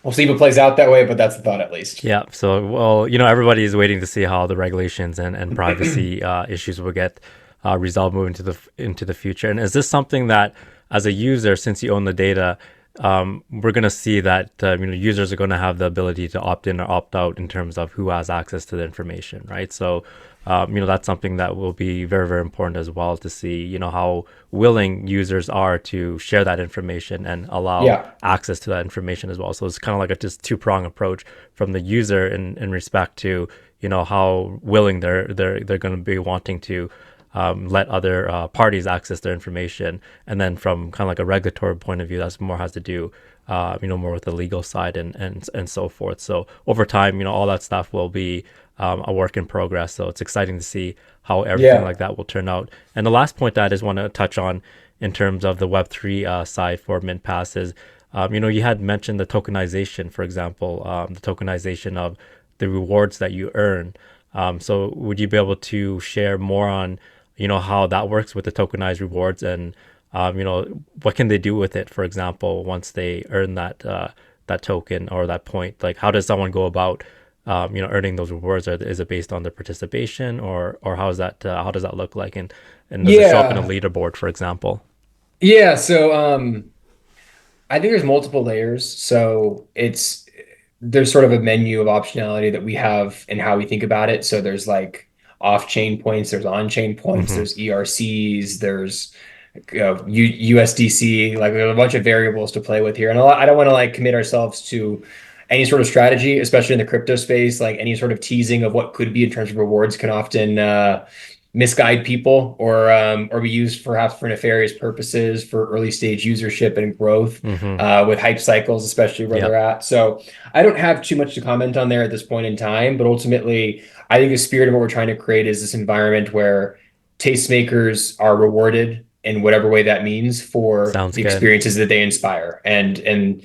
we'll see if it plays out that way, but that's the thought at least. Yeah. So, well, everybody is waiting to see how the regulations and privacy issues will get resolved moving into the future. And is this something that, as a user, since you own the data, we're going to see that users are going to have the ability to opt in or opt out in terms of who has access to the information, right? So, that's something that will be very, very important as well to see, how willing users are to share that information and allow Yeah. access to that information as well. So it's kind of like a just two-pronged approach from the user in respect to, how willing they're going to be wanting to let other parties access their information, and then from kind of like a regulatory point of view, that's more has to do, more with the legal side and so forth. So over time, all that stuff will be a work in progress. So it's exciting to see how everything Yeah. like that will turn out. And the last point that I just want to touch on in terms of the Web3 side for Mint Pass is, you had mentioned the tokenization, for example, the tokenization of the rewards that you earn. So would you be able to share more on, how that works with the tokenized rewards and, what can they do with it, for example, once they earn that token or that point? Like, how does someone go about, earning those rewards? Or is it based on their participation, or how does that look like? And does it show up in a Yeah. leaderboard, for example? Yeah. So I think there's multiple layers. So there's sort of a menu of optionality that we have in how we think about it. So there's like off-chain points, there's on-chain points, Hmm. there's ERCs, there's USDC, like there's a bunch of variables to play with here. And I don't want to like commit ourselves to any sort of strategy, especially in the crypto space. Like any sort of teasing of what could be in terms of rewards can often misguide people or be used perhaps for nefarious purposes for early stage usership and growth Hmm. with hype cycles, especially where they're Yep. at. So I don't have too much to comment on there at this point in time, but ultimately, I think the spirit of what we're trying to create is this environment where tastemakers are rewarded in whatever way that means for Sounds the good. experiences that they inspire and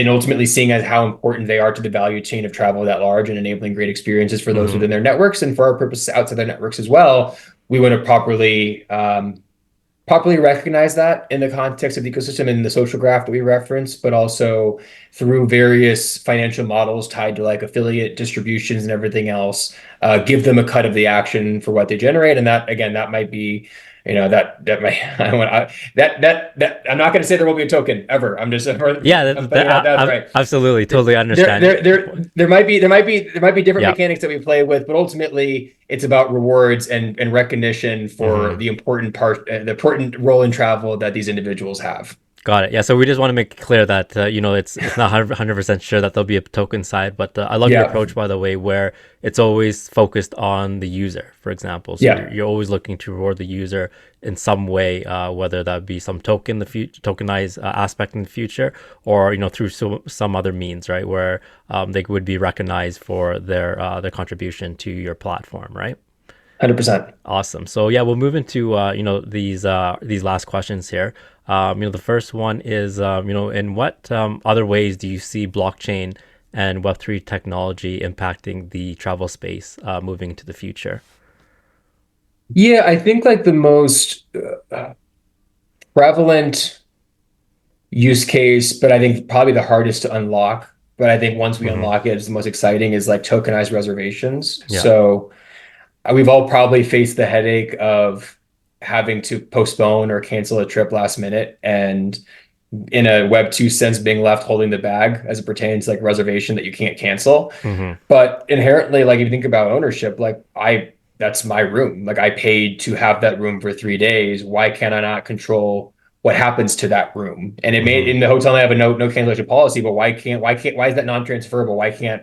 ultimately seeing as how important they are to the value chain of travel at large and enabling great experiences for those Hmm. within their networks and for our purposes outside their networks as well. We want to properly recognize that in the context of the ecosystem and the social graph that we reference, but also through various financial models tied to like affiliate distributions and everything else, give them a cut of the action for what they generate. And that again, that might be, that might I want that I'm not going to say there will be a token ever. I'm just I'm Yeah, putting that right. absolutely, totally There, understand there, your there, point. there might be different Yeah. mechanics that we play with, but ultimately it's about rewards and recognition for Hmm. the important role in travel that these individuals have. Got it. Yeah. So we just want to make it clear that it's not 100% sure that there'll be a token side, but I love your Yeah, approach, by the way, where it's always focused on the user, for example. So you're, yeah, you're always looking to reward the user in some way, whether that be some token, the future tokenized aspect in the future, or through some other means, right, where they would be recognized for their contribution to your platform, right? 100%. Awesome. So yeah, we'll move into these last questions here. The first one is in what other ways do you see blockchain and Web3 technology impacting the travel space moving into the future? Yeah, I think like the most prevalent use case, but I think probably the hardest to unlock. But I think once we Hmm. unlock it, it's the most exciting is like tokenized reservations. Yeah. So we've all probably faced the headache of having to postpone or cancel a trip last minute and in a Web2 sense being left holding the bag as it pertains to like reservation that you can't cancel. Hmm. But inherently, like if you think about ownership, like that's my room. Like I paid to have that room for 3 days. Why can't I not control what happens to that room? And it made Hmm. in the hotel I have a no cancellation policy, but why is that non-transferable? Why can't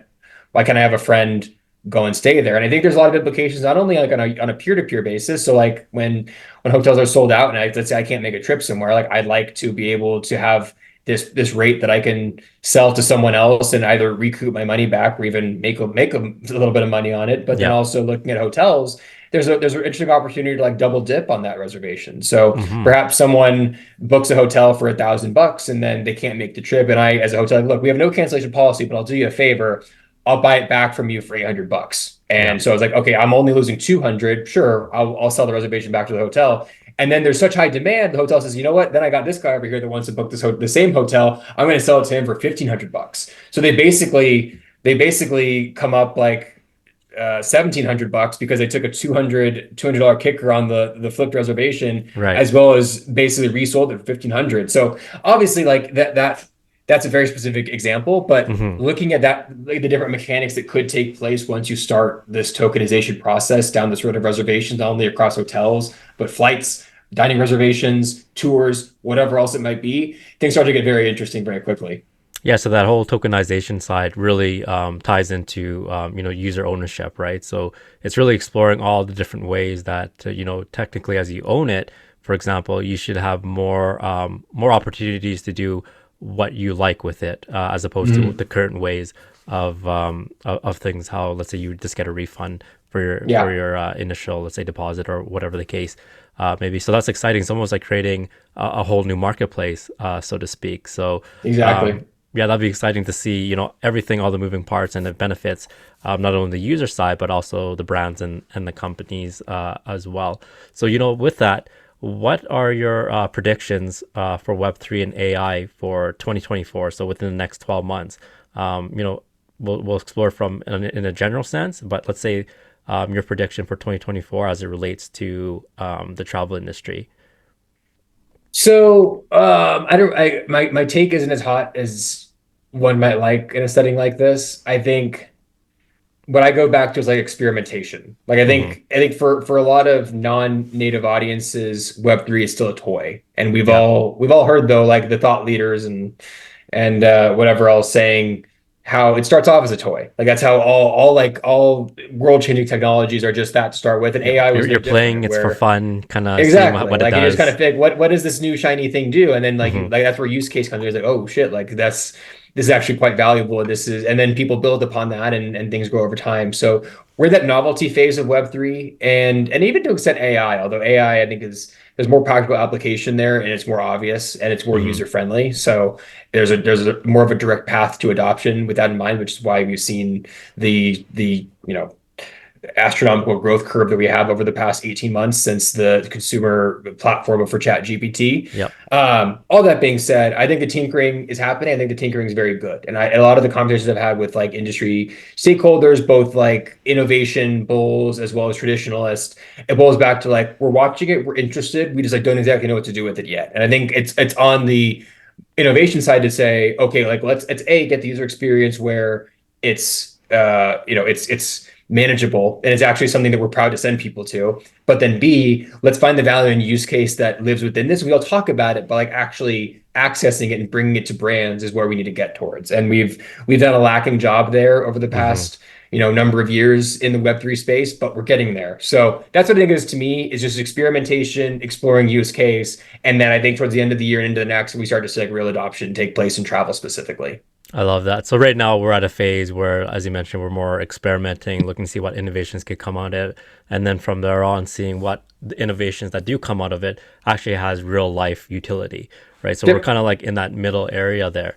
I have a friend go and stay there? And I think there's a lot of implications, not only like on a peer-to-peer basis. So like when hotels are sold out and let's say I can't make a trip somewhere, like I'd like to be able to have this rate that I can sell to someone else and either recoup my money back or even make a little bit of money on it. But then Yeah. also looking at hotels, there's an interesting opportunity to like double dip on that reservation. So Hmm. perhaps someone books a hotel for $1,000 and then they can't make the trip. And I, as a hotel, look, we have no cancellation policy, but I'll do you a favor. I'll buy it back from you for $800. Yeah. And so I was like, okay, I'm only losing 200. Sure, I'll sell the reservation back to the hotel. And then there's such high demand, the hotel says, you know what? Then I got this guy over here that wants to book the same hotel. I'm going to sell it to him for $1,500. So they basically come up like $1,700 because they took a $200 kicker on the flipped reservation Right. as well as basically resold it for 1,500. So obviously like that's a very specific example, but Hmm. looking at that, like the different mechanics that could take place once you start this tokenization process down this road of reservations, not only across hotels, but flights, dining reservations, tours, whatever else it might be, things start to get very interesting very quickly. Yeah, so that whole tokenization side really ties into user ownership, right? So it's really exploring all the different ways that technically as you own it, for example, you should have more opportunities to do what you like with it, as opposed to Mhm. the current ways of things. How, let's say, you just get a refund for Yeah, your initial, let's say, deposit or whatever the case maybe. So that's exciting. It's almost like creating a whole new marketplace, so to speak. So exactly. yeah, that'd be exciting to see, everything, all the moving parts and the benefits, not only the user side, but also the brands and the companies as well. So, with that, what are your predictions for Web3 and AI for 2024? So within the next 12 months, we'll explore from in a general sense, but let's say your prediction for 2024 as it relates to the travel industry. So I don't I my take isn't as hot as one might like in a setting like this. I think what I go back to is like experimentation. Like I Hmm. think I think for a lot of non-native audiences, Web3 is still a toy. And we've Yeah. all we've all heard though, like the thought leaders and whatever else saying how it starts off as a toy. Like that's how all world-changing technologies are just that to start with. And Yeah. AI was You're no playing, different, it's for where fun, kind of seeing what, exactly. what it Like, and you just kind of does. think, what does this new shiny thing do? And then Hmm. like that's where use case comes in. It's like, oh shit, like this is actually quite valuable. And then people build upon that and things grow over time. So we're in that novelty phase of Web3 and even to extent AI, although I think there's more practical application there and it's more obvious and it's more Hmm. user friendly. So there's a more of a direct path to adoption with that in mind, which is why we've seen the astronomical growth curve that we have over the past 18 months since the consumer platform for Chat GPT. Yep. All that being said, I think the tinkering is happening. I think the tinkering is very good. And a lot of the conversations I've had with like industry stakeholders, both like innovation bulls as well as traditionalists, it boils back to like, we're watching it, we're interested. We just like don't exactly know what to do with it yet. And I think it's on the innovation side to say, okay, like let's A, get the user experience where it's manageable and it's actually something that we're proud to send people to. But then B, let's find the value and use case that lives within this. We all talk about it, but like actually accessing it and bringing it to brands is where we need to get towards. And we've done a lacking job there over the Hmm. past number of years in the Web3 space, but we're getting there. So that's what I think is to me is just experimentation, exploring use case, and then I think towards the end of the year and into the next, we start to see like real adoption take place in travel specifically. I love that. So right now we're at a phase where, as you mentioned, we're more experimenting, looking to see what innovations could come out of it, and then from there on, seeing what the innovations that do come out of it actually has real life utility, right? So we're Yep. kind of like in that middle area there.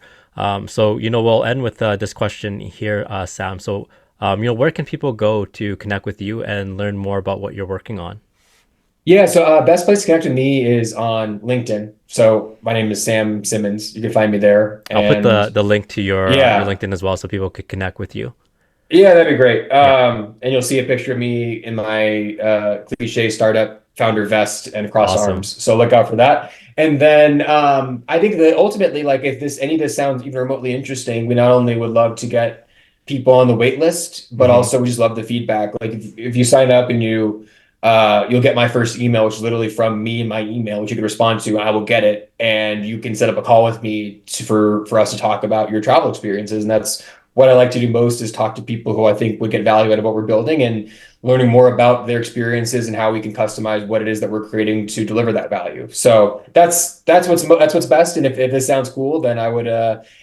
So we'll end with this question here, Sam. So where can people go to connect with you and learn more about what you're working on? Yeah, so best place to connect with me is on LinkedIn. So my name is Sam Simmons. You can find me there. I'll put And the link to your yeah, LinkedIn as well so people could connect with you. yeah, that'd be great. Yeah, And you'll see a picture of me in my cliche startup founder vest and cross awesome. arms. So look out for that. And then I think that ultimately, like if this any of this sounds even remotely interesting, we not only would love to get people on the wait list, but Hmm. also we just love the feedback. Like if you sign up and you'll get my first email, which is literally from me and my email, which you can respond to, and I will get it, and you can set up a call with me for us to talk about your travel experiences. And that's what I like to do most is talk to people who I think would get value out of what we're building and learning more about their experiences and how we can customize what it is that we're creating to deliver that value. So that's what's best. And if this sounds cool, then I would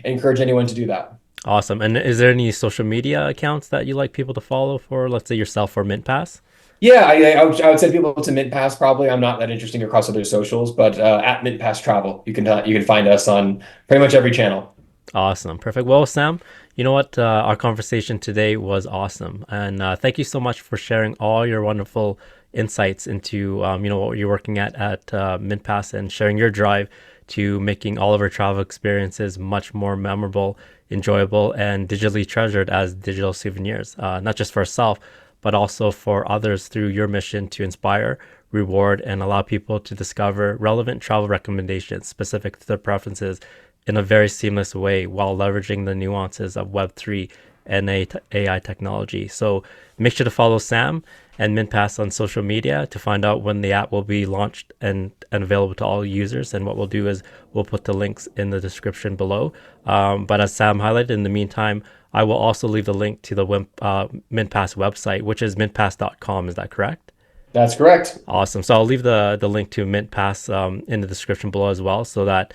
encourage anyone to do that. Awesome. And is there any social media accounts that you like people to follow for, let's say, yourself or Mint Pass? Yeah, I would send people to Mint Pass probably. I'm not that interesting across other socials, but at Mint Pass Travel, you can find us on pretty much every channel. Awesome. Perfect. Well, Sam, you know what? Our conversation today was awesome. And thank you so much for sharing all your wonderful insights into, what you're working at Mint Pass and sharing your drive to making all of our travel experiences much more memorable, enjoyable, and digitally treasured as digital souvenirs, not just for ourselves, but also for others through your mission to inspire, reward, and allow people to discover relevant travel recommendations specific to their preferences in a very seamless way while leveraging the nuances of Web3 and AI technology. So make sure to follow Sam and MintPass on social media to find out when the app will be launched and available to all users. And what we'll do is we'll put the links in the description below. But as Sam highlighted, in the meantime, I will also leave the link to the MintPass website, which is mintpass.com. Is that correct? That's correct. Awesome. So I'll leave the link to Mint Pass in the description below as well, so that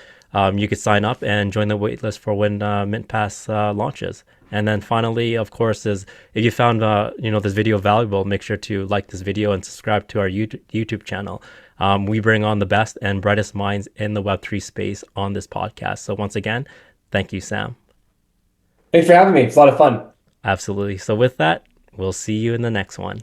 you could sign up and join the waitlist for when Mint Pass launches. And then finally, of course, is if you found this video valuable, make sure to like this video and subscribe to our YouTube channel. We bring on the best and brightest minds in the Web3 space on this podcast. So once again, thank you, Sam. Thanks for having me. It's a lot of fun. Absolutely. So with that, we'll see you in the next one.